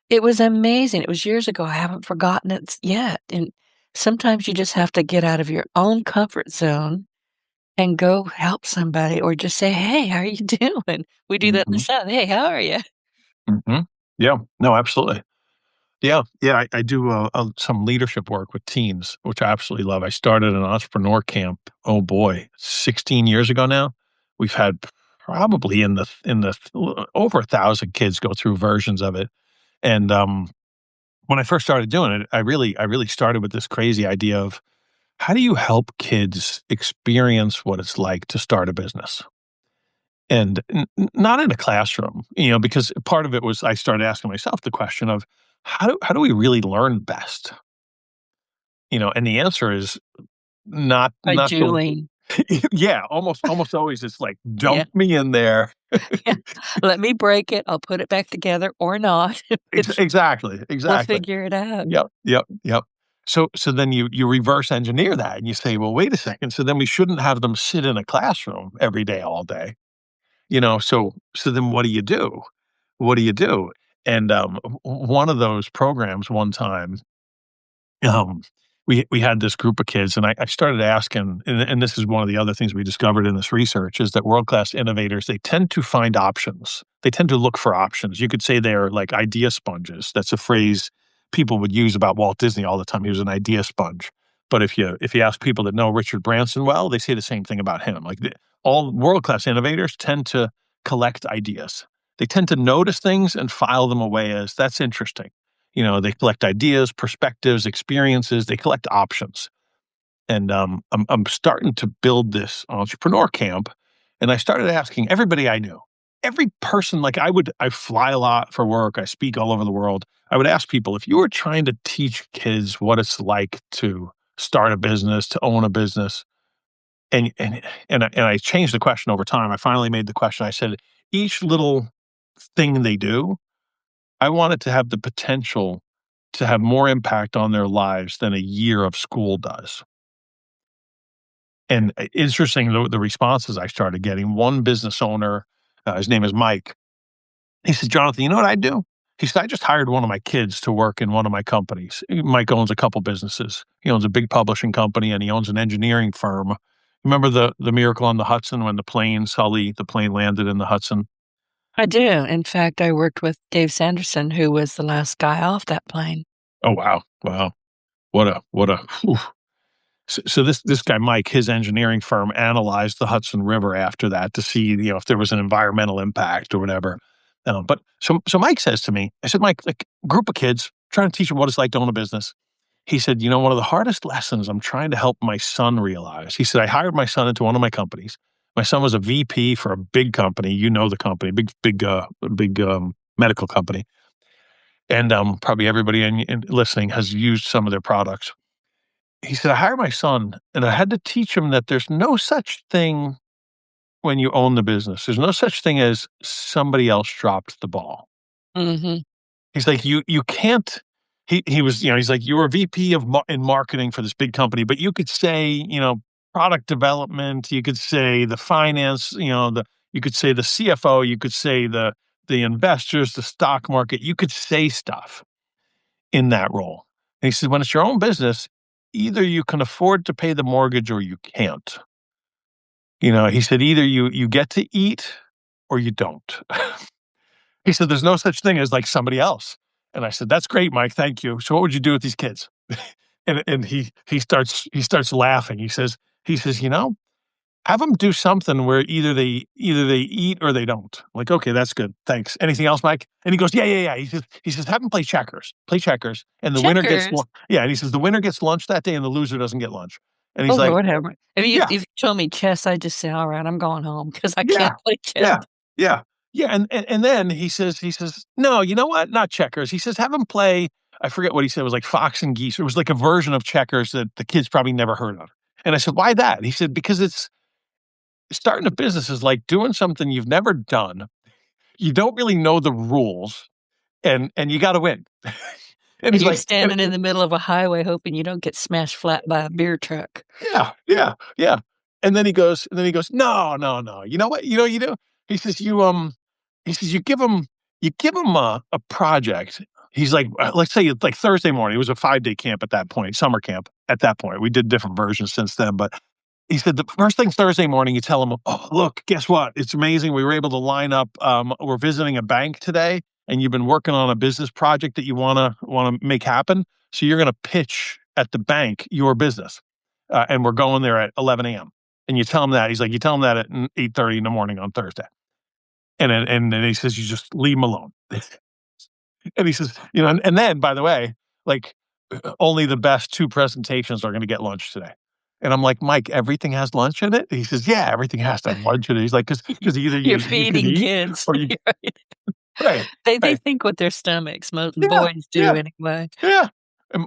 It was amazing. It was years ago. I haven't forgotten it yet, and sometimes you just have to get out of your own comfort zone and go help somebody or just say, "Hey, how are you doing?" We do that in the hmm South. "Hey, how are you?" hmm Yeah, no, absolutely. Yeah, yeah. I do some leadership work with teens, which I absolutely love. I started an entrepreneur camp. Oh boy, 16 years ago now. We've had probably over 1,000 kids go through versions of it. And when I first started doing it, I really started with this crazy idea of how do you help kids experience what it's like to start a business? And not in a classroom, because part of it was I started asking myself the question of how do we really learn best? And the answer is not By not the doing. Yeah, almost always it's like, Yeah, "Dump me in there." yeah. Let me break it, I'll put it back together or not. Exactly, We'll exactly. figure it out. Yep, yep, yep. So then you reverse engineer that and you say, "Well, wait a second, so then we shouldn't have them sit in a classroom every day, all day." So then what do you do? What do you do? And, one of those programs one time, um, we had this group of kids, and I started asking, and this is one of the other things we discovered in this research, is that world-class innovators, they tend to find options. They tend to look for options. You could say they're like idea sponges. That's a phrase people would use about Walt Disney all the time. He was an idea sponge. But if you ask people that know Richard Branson well, they say the same thing about him. Like, all world-class innovators tend to collect ideas. They tend to notice things and file them away as, "That's interesting." They collect ideas, perspectives, experiences, they collect options. And I'm starting to build this entrepreneur camp. And I started asking everybody I knew, every person, like I fly a lot for work, I speak all over the world. I would ask people, if you were trying to teach kids what it's like to start a business, to own a business, and I changed the question over time. I finally made the question. I said, each little thing they do, I want it to have the potential to have more impact on their lives than a year of school does. And interesting, the responses I started getting. One business owner, his name is Mike. He said, "Jonathan, you know what I do?" He said, "I just hired one of my kids to work in one of my companies." Mike owns a couple businesses. He owns a big publishing company and he owns an engineering firm. Remember the miracle on the Hudson when the plane landed in the Hudson? I do. In fact, I worked with Dave Sanderson, who was the last guy off that plane. Oh wow, wow, what a so this guy, Mike, his engineering firm analyzed the Hudson River after that to see, if there was an environmental impact or whatever. But Mike says to me, I said, "Mike, like, group of kids, trying to teach them what it's like to own a business." He said, "One of the hardest lessons I'm trying to help my son realize." He said, "I hired my son into one of my companies. My son was a VP for a big company. You know the company, big medical company, and probably everybody in listening has used some of their products." He said, "I hired my son and I had to teach him that there's no such thing when you own the business. There's no such thing as somebody else dropped the ball." Mhm. He's like, "You can't." He was, he's like, "You're a VP in marketing for this big company, but you could say, product development, you could say the finance, you could say the CFO, you could say the investors, the stock market, you could say stuff in that role." And he said, "When it's your own business, either you can afford to pay the mortgage or you can't." He said, "Either you get to eat or you don't." He said, "There's no such thing as like somebody else." And I said, "That's great, Mike. Thank you. So what would you do with these kids?" And he starts laughing. He says, "Have them do something where either they eat or they don't." I'm like, "Okay, that's good. Thanks. Anything else, Mike?" And he goes, "Yeah, yeah, yeah." He says, "Have them play checkers. Play checkers, and the winner gets Checkers? yeah." And he says, "The winner gets lunch that day, and the loser doesn't get lunch." And Oh, he's like, Lord have mer "Yeah, if you told me chess, I'd just say, "Alright, I'm going home because I yeah, can't play chess." yeah, yeah, yeah." And then he says, "No, you know what? Not checkers." He says, "Have them play." I forget what he said. It was like fox and geese. It was like a version of checkers that the kids probably never heard of. And I said, "Why that?" He said, "Because it's starting a business is like doing something you've never done. You don't really know the rules, and you gotta win." And And he's you're like, standing in the middle of a highway hoping you don't get smashed flat by a beer truck. "Yeah, yeah, yeah." And then he goes, "No, no, no. You know what? You know what you do?" He says, "You give them a project." He's like, let's say it's like Thursday morning. It was a 5-day camp at that point, summer camp at that point. We did different versions since then, but he said the first thing Thursday morning, you tell them, "Oh, look, guess what? It's amazing. We were able to line up. We're visiting a bank today, and you've been working on a business project that you wanna make happen. So you're gonna pitch at the bank your business, and we're going there at 11 a.m." And you tell him that. He's like, "You tell him that at 8:30 in the morning on Thursday." And then he says, "You just leave him alone." And he says, and then, by the way, like, only the best 2 presentations are gonna get lunch today. And I'm like, "Mike, everything has lunch in it?" He says, "Yeah, everything has to have lunch in it." He's like, "'Cause either You're you can feeding eat kids. or you." You're right. Right, They right. think with their stomachs, most Yeah, boys do yeah, anyway. yeah.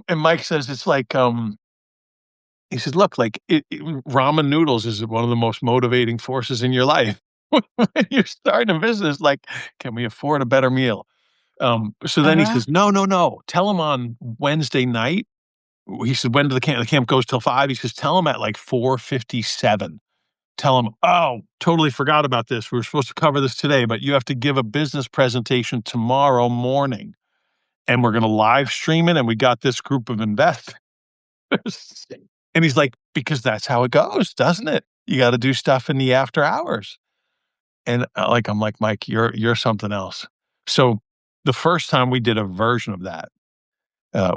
And Mike says it's like, He says, "Look, like, ramen noodles is one of the most motivating forces in your life. When you're starting a business, like, can we afford a better meal?" So then he Uh-huh. says, "No, no, no. Tell him on Wednesday night." He said, "When do the camp goes till 5." He says, "Tell him at, like, 4:57. Tell him, 'Oh, totally forgot about this. We were supposed to cover this today, but you have to give a business presentation tomorrow morning, and we're gonna live stream it, and we got this group of investors.'" And he's like, "Because that's how it goes, doesn't it? You gotta do stuff in the after hours." And, I'm like, "Mike, you're something else." So, the first time we did a version of that,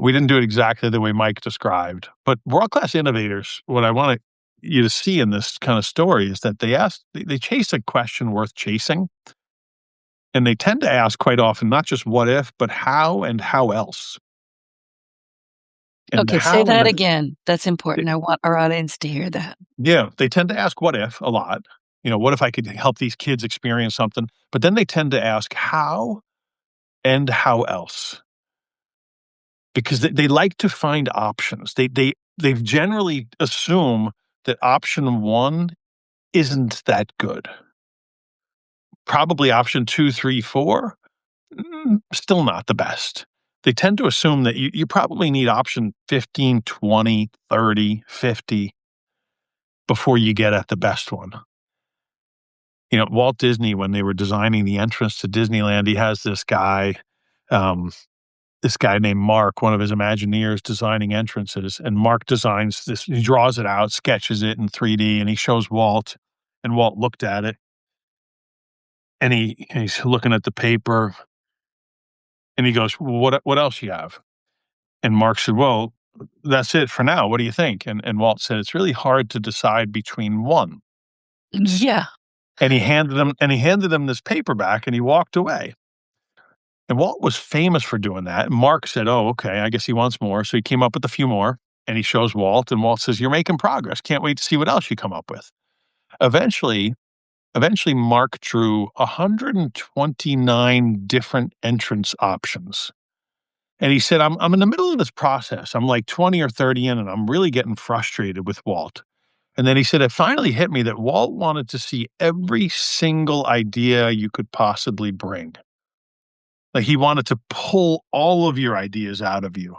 we didn't do it exactly the way Mike described, but world-class innovators, what I want you to see in this kind of story is that they chase a question worth chasing, and they tend to ask quite often, not just what if, but how and how else. And the Okay, say how and that the again. That's important. I want our audience to hear that. Yeah, they tend to ask what if a lot. What if I could help these kids experience something? But then they tend to ask how and how else, because they like to find options. They've generally assume that option 1 isn't that good. Probably option 2, 3, 4, still not the best. They tend to assume that you probably need option 15, 20, 30, 50 before you get at the best one. Walt Disney, when they were designing the entrance to Disneyland, he has um, this guy named Mark, one of his Imagineers designing entrances, and Mark designs this. He draws it out, sketches it in 3D, and he shows Walt, and Walt looked at it, and he's looking at the paper, and he goes, "Well, what else you have?" And Mark said, "Well, that's it for now. What do you think?" And Walt said, "It's really hard to decide between one." Yeah. And he handed him this paperback, and he walked away. And Walt was famous for doing that. And Mark said, "Oh, okay, I guess he wants more." So he came up with a few more, and he shows Walt, and Walt says, "You're making progress. Can't wait to see what else you come up with." Eventually, eventually, Mark drew 129 different entrance options. And he said, I'm in the middle of this process. I'm like 20 or 30 in, and I'm really getting frustrated with Walt." And then he said, "It finally hit me that Walt wanted to see every single idea you could possibly bring. Like, he wanted to pull all of your ideas out of you."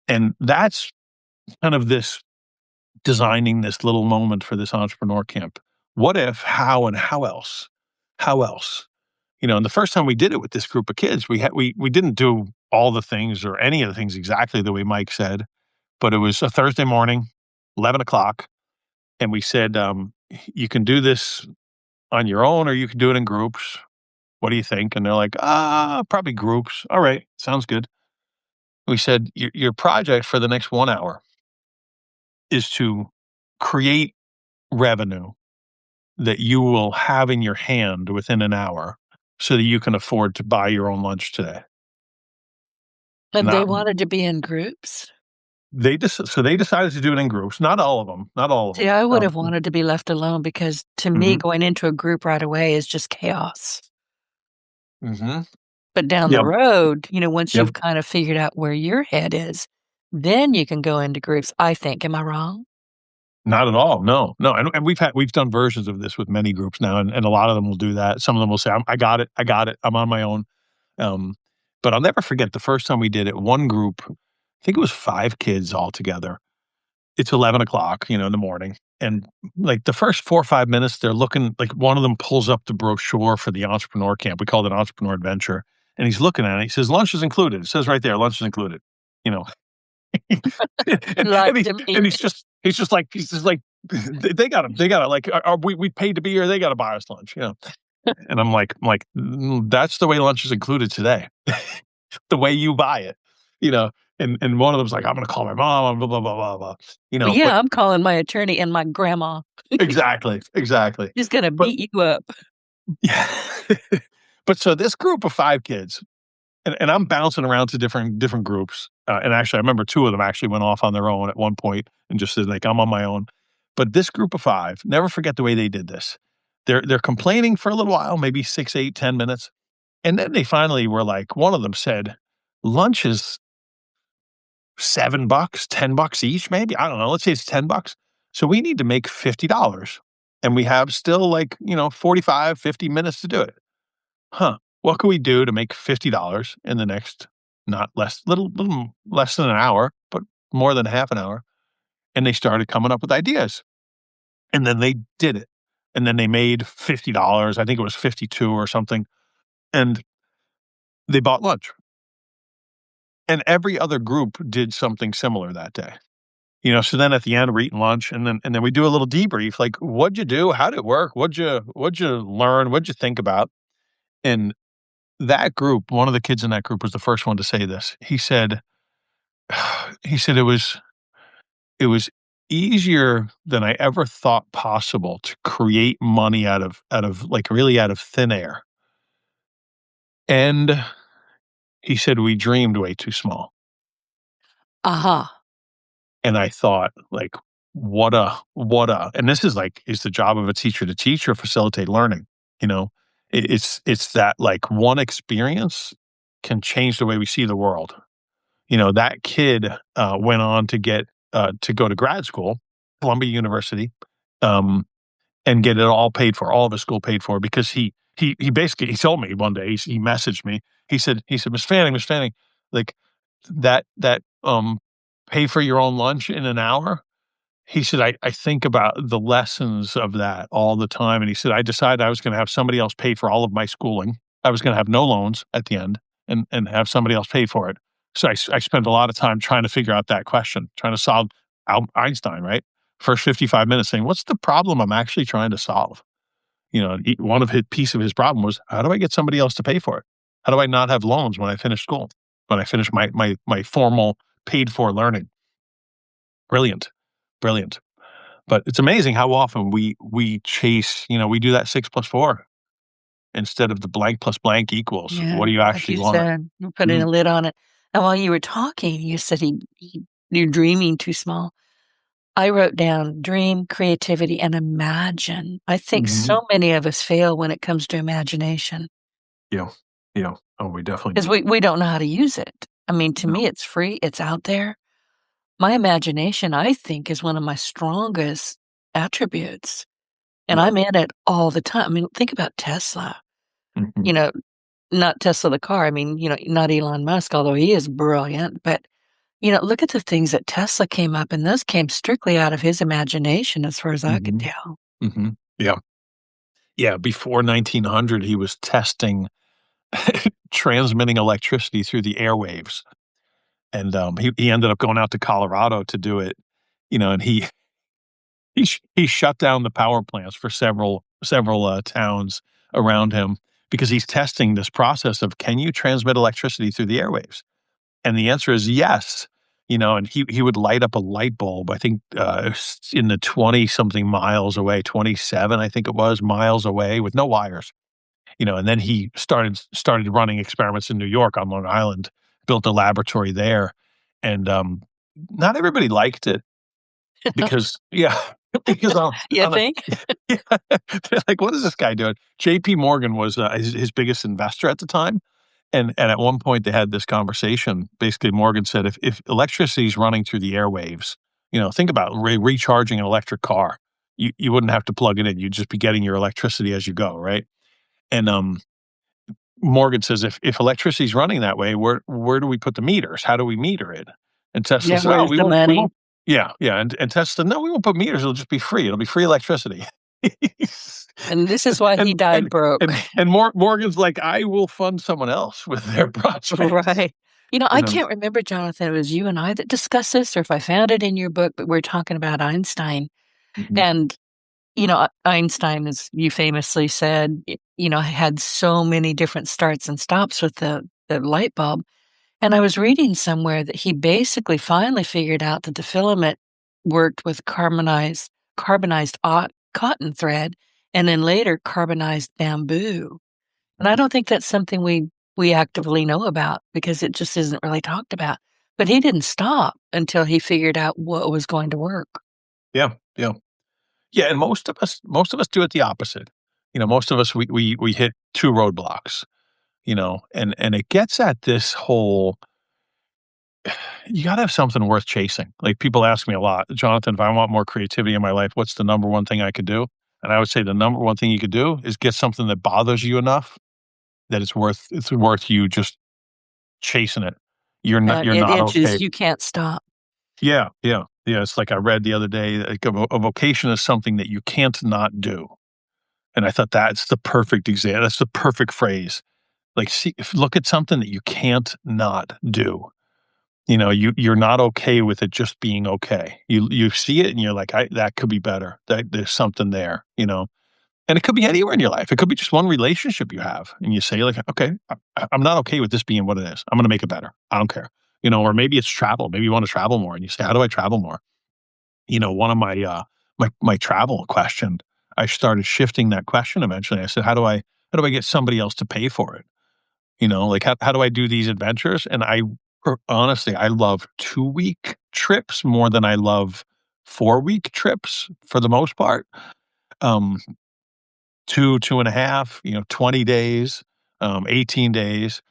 And that's kind of this designing this little moment for this entrepreneur camp. What if, how, and how else? How else? And the first time we did it with this group of kids, we didn't do all the things or any of the things exactly the way Mike said, but it was a Thursday morning, 11 o'clock, and we said, "You can do this on your own, or you can do it in groups. What do you think?" And they're like, probably groups. All right, sounds good." We said, your project for the next 1 hour is to create revenue that you will have in your hand within an hour so that you can afford to buy your own lunch today." And they Not wanted to be in groups? they decided to do it in groups. Not all of them. Not all of See, them. I would have wanted to be left alone because to me, Mhm, going into a group right away is just chaos. mhm. But down the Yep, road, once yep. you've kind of figured out where your head is, then you can go into groups, I think. Am I wrong? Not at all. No, no. And we've done versions of this with many groups now, and a lot of them will do that. Some of them will say, I got it. I got it. I'm on my own." Um, but I'll never forget the first time we did it. One group, I think it was 5 kids all together. It's 11 o'clock, in the morning, and, like, the first 4 or 5 minutes, they're looking like, one of them pulls up the brochure for the entrepreneur camp. We called it Entrepreneur Adventure, and he's looking at it. He says, "Lunch is included." It says right there, "Lunch is included." You know? And Like and he's to and me. he's just like, "They gotta, like, are we paid to be here, they gotta buy us lunch." And I'm like, That's the way lunch is included today. The way you buy it." You know? And one of them's like, "I'm gonna call my mom, blah, blah, blah, blah, blah." Well, But yeah, I'm calling my attorney and my grandma. exactly, exactly. She's gonna But beat you up. yeah. But so this group of 5 kids, and I'm bouncing around to different groups, and actually, I remember 2 of them actually went off on their own at one point and just said, like, "I'm on my own." But this group of 5, never forget the way they did this. They're complaining for a little while, maybe 6, 8, 10 minutes, and then they finally were like, one of them said, "Lunch is $7, $10 each, maybe. I don't know. Let's say it's $10. So we need to make $50 and we have still like, 45, 50 minutes to do it. Huh. What can we do to make $50 in the next not less little less than an hour, but more than half an hour? And they started coming up with ideas. And then they did it. And then they made $50. I think it was 52 or something. And they bought lunch. And every other group did something similar that day. So then at the end we're eating lunch and then we do a little debrief, like, what'd you do? How did it work? What'd you learn? What'd you think about? And that group, one of the kids in that group was the first one to say this. He said, it was easier than I ever thought possible to create money out of like really out of thin air. And he said we dreamed way too small. Aha. And I thought, like, what a and this is like, is the job of a teacher to teach or facilitate learning, you know? It's that, like, one experience can change the way we see the world. That kid, went on to go to grad school, Columbia University, um, and get it all paid for, all of his school paid for because he basically he told me one day, he messaged me, he said, Miss Fanning, like, that pay for your own lunch in an hour," he said, "I think about the lessons of that all the time," and he said, "I decided I was gonna have somebody else pay for all of my schooling. I was gonna have no loans at the end and have somebody else pay for it." So I spent a lot of time trying to figure out that question, trying to solve Einstein, right? First 55 minutes saying, "What's the problem I'm actually trying to solve?" One of his piece of his problem was, "How do I get somebody else to pay for it? How do I not have loans when I finish school, when I finish my formal paid for learning?" Brilliant, brilliant. But it's amazing how often we chase, we do that 6 plus 4 instead of the blank plus blank equals. What Yeah, do you like actually you want? said, you're putting Mm, a lid on it. And while you were talking, you said you're dreaming too small. I wrote down dream, creativity, and imagine. I think mhm. so many of us fail when it comes to imagination Yeah, yeah. Oh, we definitely because do. we don't know how to use it. I mean, to No. me, it's free, it's out there. My imagination, I think, is one of my strongest attributes, and Yeah. I'm in it all the time. I mean, think about Tesla. Mhm. You know, not Tesla the car. I mean, not Elon Musk, although he is brilliant, but look at the things that Tesla came up, and those came strictly out of his imagination as far as I could Mhm. tell. Mhm. Yeah. Yeah, before 1900, he was testing transmitting electricity through the airwaves, and, he ended up going out to Colorado to do it, and he shut down the power plants for several, towns around him because he's testing this process of, can you transmit electricity through the airwaves? And the answer is yes. And he would light up a light bulb, I think, in the 20 something miles away, 27, I think it was, miles away with no wires. And then he started running experiments in New York on Long Island, built a laboratory there, and, not everybody liked it. Because yeah, because You on a think? yeah, they're like, "What is this guy doing?" JP Morgan was, his biggest investor at the time, and at one point, they had this conversation. Basically, Morgan said, "If electricity is running through the airwaves, think about recharging an electric car. You wouldn't have to plug it in, you'd just be getting your electricity as you go, right?" And, Morgan says, "If electricity is running that way, where do we put the meters? How do we meter it?" And Tesla Yeah, said, "Oh, where's the we money? won't." Yeah, yeah, and Tesla said, "No, we won't put meters, it'll just be free, it'll be free electricity." And this is why he And died and broke. Morgan's like, "I will fund someone else with their projects." Right. I You know? can't remember, Jonathan, it was you and I that discussed this, or if I found it in your book, but we're talking about Einstein. Mhm, And, Einstein, as you famously said, had so many different starts and stops with the light bulb. And I was reading somewhere that he basically finally figured out that the filament worked with carbonized cotton thread, and then later carbonized bamboo. And I mhm. don't think that's something we actively know about because it just isn't really talked about. But he didn't stop until he figured out what was going to work. Yeah, yeah. Yeah, and most of us do it the opposite. Most of us, we hit 2 roadblocks, and it gets at this whole you gotta have something worth chasing. Like, people ask me a lot, "Jonathan, if I want more creativity in my life, what's the number one thing I could do?" And I would say the number one thing you could do is get something that bothers you enough that it's worth you just chasing it. You're It not okay. itches, you can't stop. Yeah, yeah, yeah, it's like I read the other day, like, a vocation is something that you can't not do, and I thought that's the perfect example. That's the perfect phrase. Like, see if look at something that you can't not do. You're not okay with it just being okay. You see it and you're like, that could be better. There's something there, you know? And it could be anywhere in your life. It could be just one relationship you have, and you say like, "Okay, I'm not okay with this being what it is. I'm gonna make it better. I don't care." Or maybe it's travel. Maybe you wanna travel more, and you say, "How do I travel more?" One of my travel question, I started shifting that question eventually. I said, "How do I get somebody else to pay for it?" Like, how do I do these adventures? And honestly, I love 2-week trips more than I love 4-week trips for the most part. Um, 2.5, 20 days, 18 days.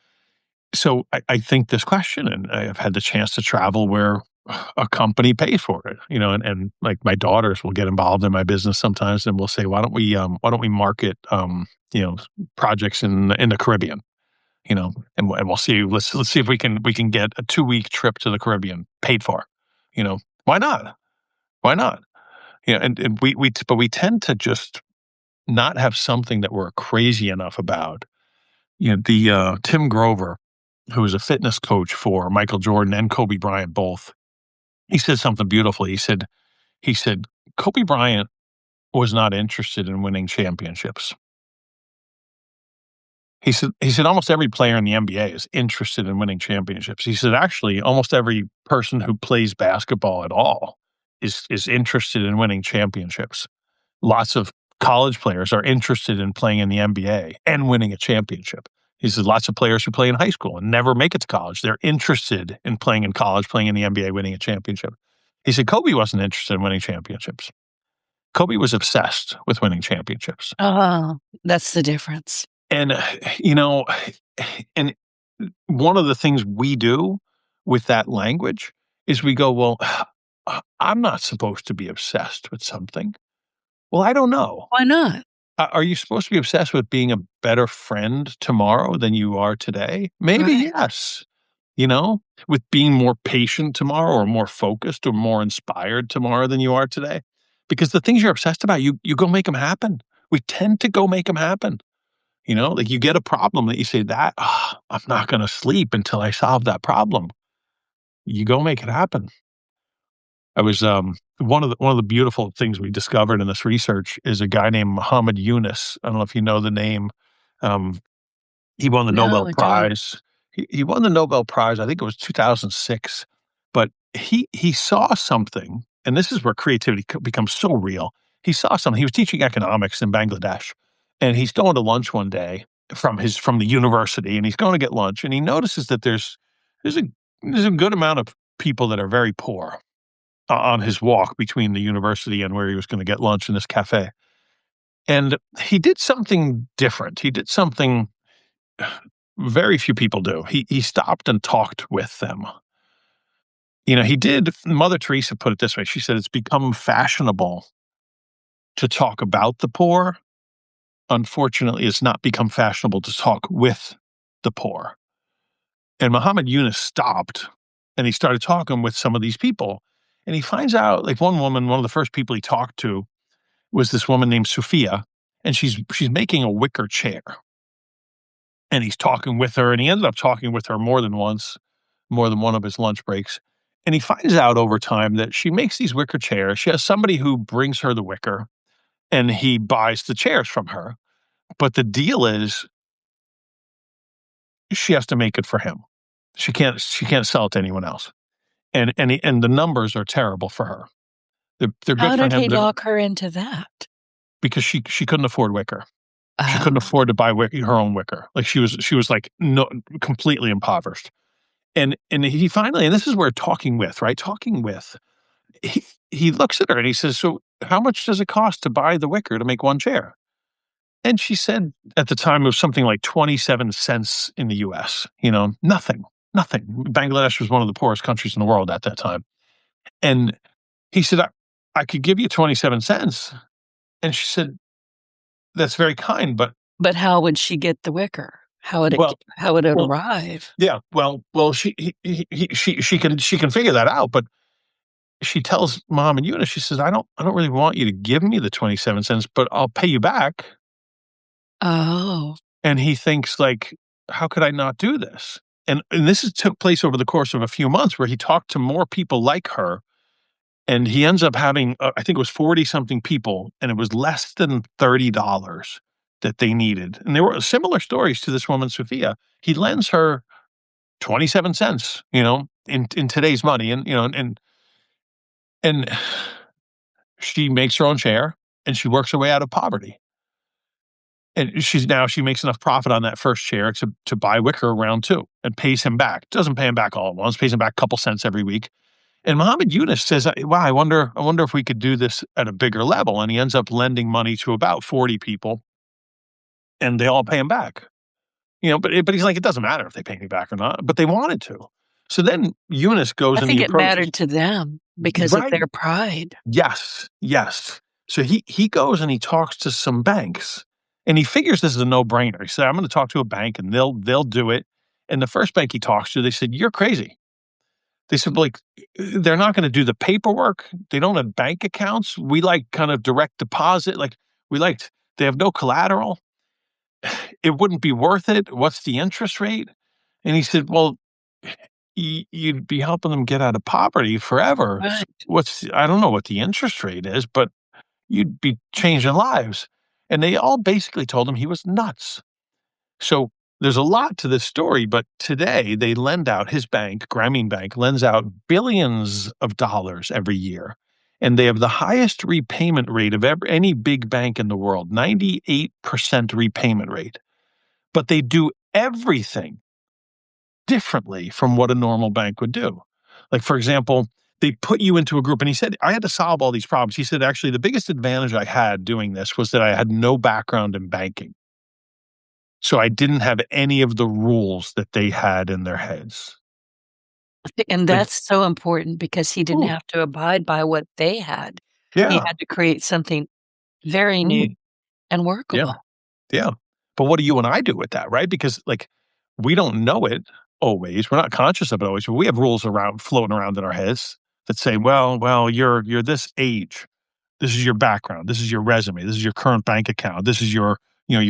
So I think this question, and I have had the chance to travel where a company pays for it, and like my daughters will get involved in my business sometimes and we'll say, why don't we market, you know, projects in the Caribbean? And we'll see. Let's see if we can get a 2-week trip to the Caribbean paid for. You know, why not? Why not? And but we tend to just not have something that we're crazy enough about. The Tim Grover, who was a fitness coach for Michael Jordan and Kobe Bryant both, he said something beautiful. He said Kobe Bryant was not interested in winning championships. He said almost every player in the NBA is interested in winning championships. He said actually almost every person who plays basketball at all is interested in winning championships. Lots of college players are interested in playing in the NBA and winning a championship. He said lots of players who play in high school and never make it to college, they're interested in playing in college, playing in the NBA, winning a championship. He said Kobe wasn't interested in winning championships. Kobe was obsessed with winning championships. Oh, that's the difference. And, you know, and one of the things we do with that language is we go, "Well, I'm not supposed to be obsessed with something." Well, I don't know. Why not? Are you supposed to be obsessed with being a better friend tomorrow than you are today? Maybe Right. yes. With being more patient tomorrow or more focused or more inspired tomorrow than you are today. Because the things you're obsessed about, you go make them happen. We tend to go make them happen. Like you get a problem that you say that I'm not going to sleep until I solve that problem. You go make it happen. I was one of the beautiful things we discovered in this research is a guy named Muhammad Yunus. I don't know if you know the name. Um, he won the No, Nobel I don't. Prize. He won the Nobel Prize. I think it was 2006. But he saw something, and this is where creativity becomes so real. He saw something. He was teaching economics in Bangladesh, and he's going to lunch one day from the university, and he's going to get lunch, and he notices that there's a there's a good amount of people that are very poor on his walk between the university and where he was going to get lunch in this cafe. And he did something different. He did something very few people do. He stopped and talked with them. He did. Mother Teresa put it this way. She said, "It's become fashionable to talk about the poor. Unfortunately, it's not become fashionable to talk with the poor." And Muhammad Yunus stopped and he started talking with some of these people. And he finds out, like one woman, one of the first people he talked to was this woman named Sophia, and she's making a wicker chair. And he's talking with her, and he ended up talking with her more than once, more than one of his lunch breaks. And he finds out over time that she makes these wicker chairs. She has somebody who brings her the wicker, and he buys the chairs from her. But the deal is she has to make it for him. She can't sell it to anyone else. And the numbers are terrible for her. They're good How for did him, he but lock her into that? because she couldn't afford wicker. She couldn't Oh, afford to buy her own wicker. Like she was like no completely impoverished. And he finally, and this is where talking with, right? Talking with, he he looks at her and he says, "So how much does it cost to buy the wicker to make one chair?" And she said at the time it was something like 27 cents in the US, nothing. nothing. Bangladesh was one of the poorest countries in the world at that time. And he said, I could give you 27 cents. And she said, that's very kind, but But how would she get the wicker? well, How would it well, arrive? yeah, well, she can figure that out, but she tells mom and Eunice, she says, I don't really want you to give me the 27 cents, but I'll pay you back. Oh, And he thinks like, how could I not do this? And this took place over the course of a few months where he talked to more people like her. And he ends up having, I think it was 40 something people, and it was less than $30 that they needed. And there were similar stories to this woman, Sophia. He lends her 27 cents, in today's money. And she makes her own chair and she works her way out of poverty. And she makes enough profit on that first chair to buy wicker around two and pays him back. Doesn't pay him back all at once, pays him back a couple cents every week. And Muhammad Yunus says, wow, I wonder if we could do this at a bigger level. And he ends up lending money to about 40 people and they all pay him back. But he's like, it doesn't matter if they pay me back or not, but they wanted to. So then Yunus goes I and think he it approaches. mattered to them because of Right. their pride. Yes, yes. So he goes and he talks to some banks, and he figures this is a no-brainer. He said, "I'm gonna talk to a bank, and they'll do it." And the first bank he talks to, they said, "You're crazy." They said, like, "They're not gonna do the paperwork. They don't have bank accounts. We like kind of direct deposit. Like, they have no collateral. It wouldn't be worth it. What's the interest rate?" And he said, "Well, you'd be helping them get out of poverty forever. Right. I don't know what the interest rate is, but you'd be changing lives." And they all basically told him he was nuts. So there's a lot to this story, but today they lend out his bank, Grameen Bank, lends out billions of dollars every year. And they have the highest repayment rate of any big bank in the world, 98% repayment rate. But they do everything differently from what a normal bank would do. Like, for example, they put you into a group, and he said, I had to solve all these problems. He said, actually, the biggest advantage I had doing this was that I had no background in banking. So I didn't have any of the rules that they had in their heads. And Like, that's so important because he didn't ooh, have to abide by what they had. He yeah, had to create something very new mm, and yeah, workable. yeah. But what do you and I do with that, right? Because like we don't know it always. We're not conscious of it always, but we have rules around floating around in our heads that say, well, you're this age. This is your background. This is your resume. This is your current bank account. This is your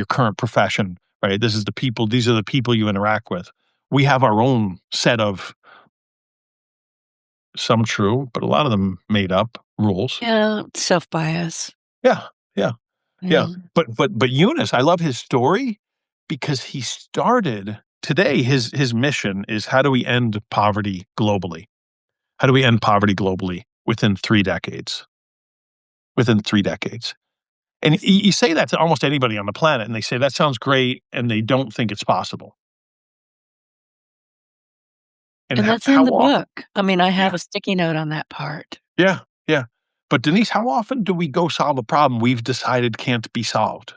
current profession, right? These are the people you interact with. We have our own set of some true, but a lot of them made up rules. Yeah, self-bias. Yeah, yeah, yeah. Yeah. But Eunice, I love his story because he started today. His mission is how do we end poverty globally? How do we end poverty globally within 3 decades? Within 3 decades. And you say that to almost anybody on the planet, and they say, "That sounds great," and they don't think it's possible. And And that's in how the often? book. I mean, I have Yeah, a sticky note on that part. yeah, yeah. But Denise, how often do we go solve a problem we've decided can't be solved?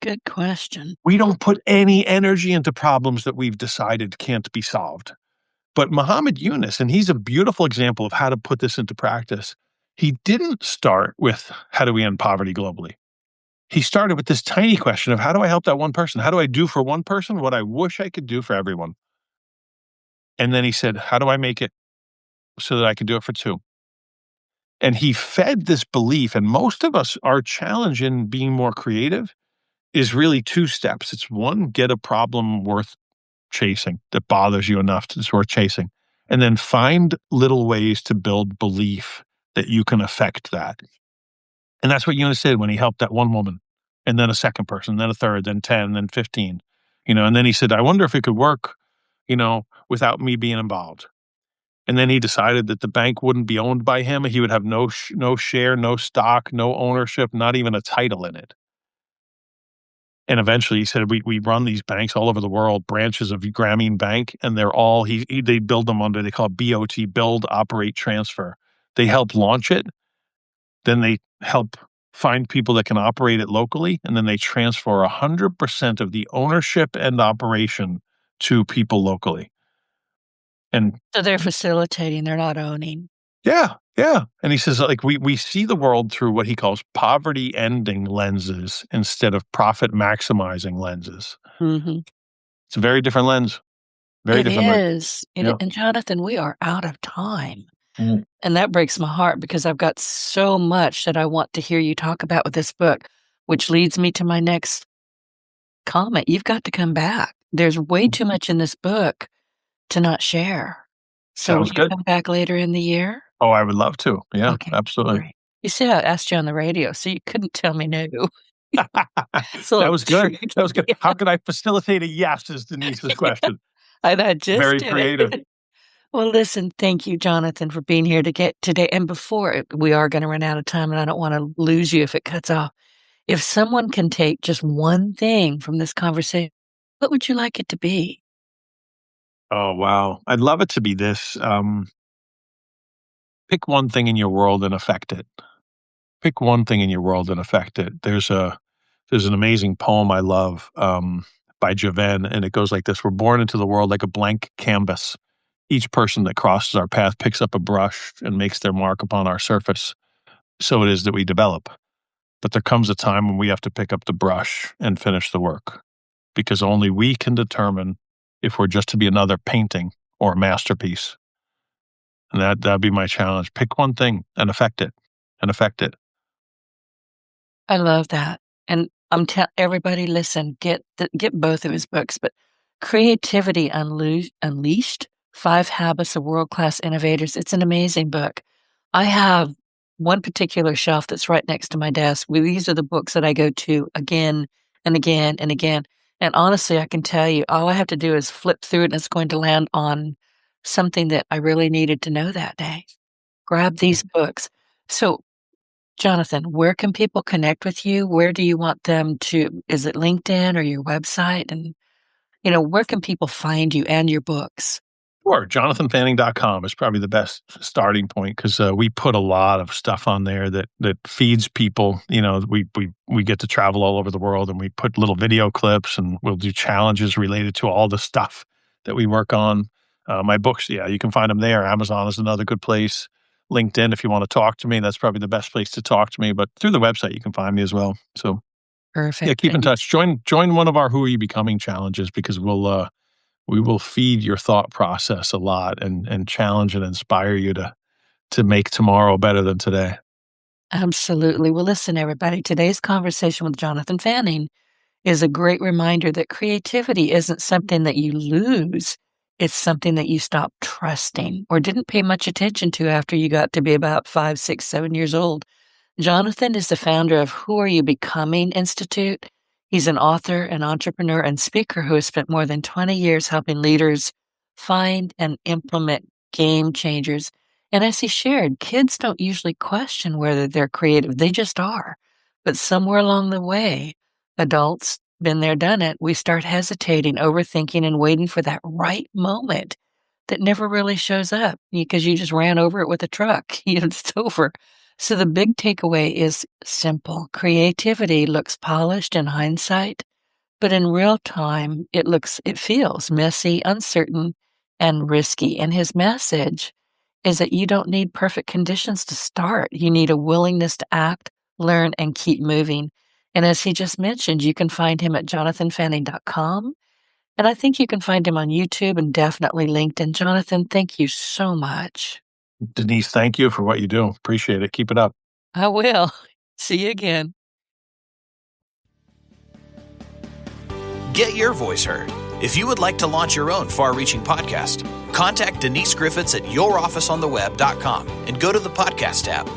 Good question. We don't put any energy into problems that we've decided can't be solved. But Muhammad Yunus, and he's a beautiful example of how to put this into practice. He didn't start with how do we end poverty globally? He started with this tiny question of how do I help that one person? How do I do for one person what I wish I could do for everyone? And then he said, how do I make it so that I can do it for two? And he fed this belief. And most of us, our challenge in being more creative is really two steps. It's one, get a problem worth chasing that bothers you enough that it's worth chasing. And then find little ways to build belief that you can affect that. And that's what Eunice did when he helped that one woman, and then a second person, then a third, then 10, then 15. And then he said, I wonder if it could work, without me being involved. And then he decided that the bank wouldn't be owned by him. He would have no share, no stock, no ownership, not even a title in it. And eventually he said, we run these banks all over the world, branches of Grameen Bank, and they're all, they build them under, they call it BOT, build, operate, transfer. They help launch it. Then they help find people that can operate it locally. And then they transfer 100% of the ownership and operation to people locally. And So they're facilitating, they're not owning. yeah, yeah. And he says, like, we see the world through what he calls poverty ending lenses instead of profit maximizing lenses. Mhm. It's a very different lens. Very It different lens. is. Yeah. And Jonathan, we are out of time. Mm. And that breaks my heart because I've got so much that I want to hear you talk about with this book, which leads me to my next comment. You've got to come back. There's way too much in this book to not share. So will Sounds you good. come back later in the year? Oh, I would love to. Yeah, Okay, absolutely. great. You see, I asked you on the radio, so you couldn't tell me no. It's a That little was good. tricky. That was good. Yeah, How can I facilitate a yes is Denise's question. and I just Very did creative. it. Well, listen, thank you, Jonathan, for being here to get today. And before we are going to run out of time, and I don't want to lose you if it cuts off. If someone can take just one thing from this conversation, what would you like it to be? Oh, wow. I'd love it to be this. Pick one thing in your world and affect it. Pick one thing in your world and affect it. There's an amazing poem I love by Javen, and it goes like this: We're born into the world like a blank canvas. Each person that crosses our path picks up a brush and makes their mark upon our surface. So it is that we develop. But there comes a time when we have to pick up the brush and finish the work, because only we can determine if we're just to be another painting or a masterpiece. And that'd be my challenge. Pick one thing and affect it, and affect it. I love that. And I'm everybody listen, get both of his books, but Creativity Unleashed, 5 Habits of World-Class Innovators. It's an amazing book. I have one particular shelf that's right next to my desk. These are the books that I go to again and again and again. And honestly, I can tell you, all I have to do is flip through it and it's going to land on something that I really needed to know that day. Grab these books. So Jonathan, where can people connect with you? Where do you want them to is it LinkedIn or your website? And, where can people find you and your books? Sure, jonathanfanning.com is probably the best starting point, because we put a lot of stuff on there that feeds people. We get to travel all over the world, and we put little video clips, and we'll do challenges related to all the stuff that we work on. My books, yeah, you can find them there. Amazon is another good place. LinkedIn, if you want to talk to me, that's probably the best place to talk to me. But through the website, you can find me as well. So yeah, Perfect. keep in touch. Join one of our Who Are You Becoming challenges, because we will feed your thought process a lot and challenge and inspire you to make tomorrow better than today. Absolutely. Well, listen, everybody, today's conversation with Jonathan Fanning is a great reminder that creativity isn't something that you lose. It's something that you stop trusting or didn't pay much attention to after you got to be about 5, 6, 7 years old. Jonathan is the founder of Who Are You Becoming Institute. He's an author, an entrepreneur, and speaker who has spent more than 20 years helping leaders find and implement game changers. And as he shared, kids don't usually question whether they're creative, they just are. But somewhere along the way, adults, been there, done it, we start hesitating, overthinking, and waiting for that right moment that never really shows up because you just ran over it with a truck. It's over. So the big takeaway is simple. Creativity looks polished in hindsight, but in real time, it feels messy, uncertain, and risky. And his message is that you don't need perfect conditions to start. You need a willingness to act, learn, and keep moving. And as he just mentioned, you can find him at jonathanfanning.com. And I think you can find him on YouTube and definitely LinkedIn. Jonathan, thank you so much. Denise, thank you for what you do. Appreciate it. Keep it up. I will. See you again. Get your voice heard. If you would like to launch your own far-reaching podcast, contact Denise Griffitts at yourofficeontheweb.com and go to the podcast tab.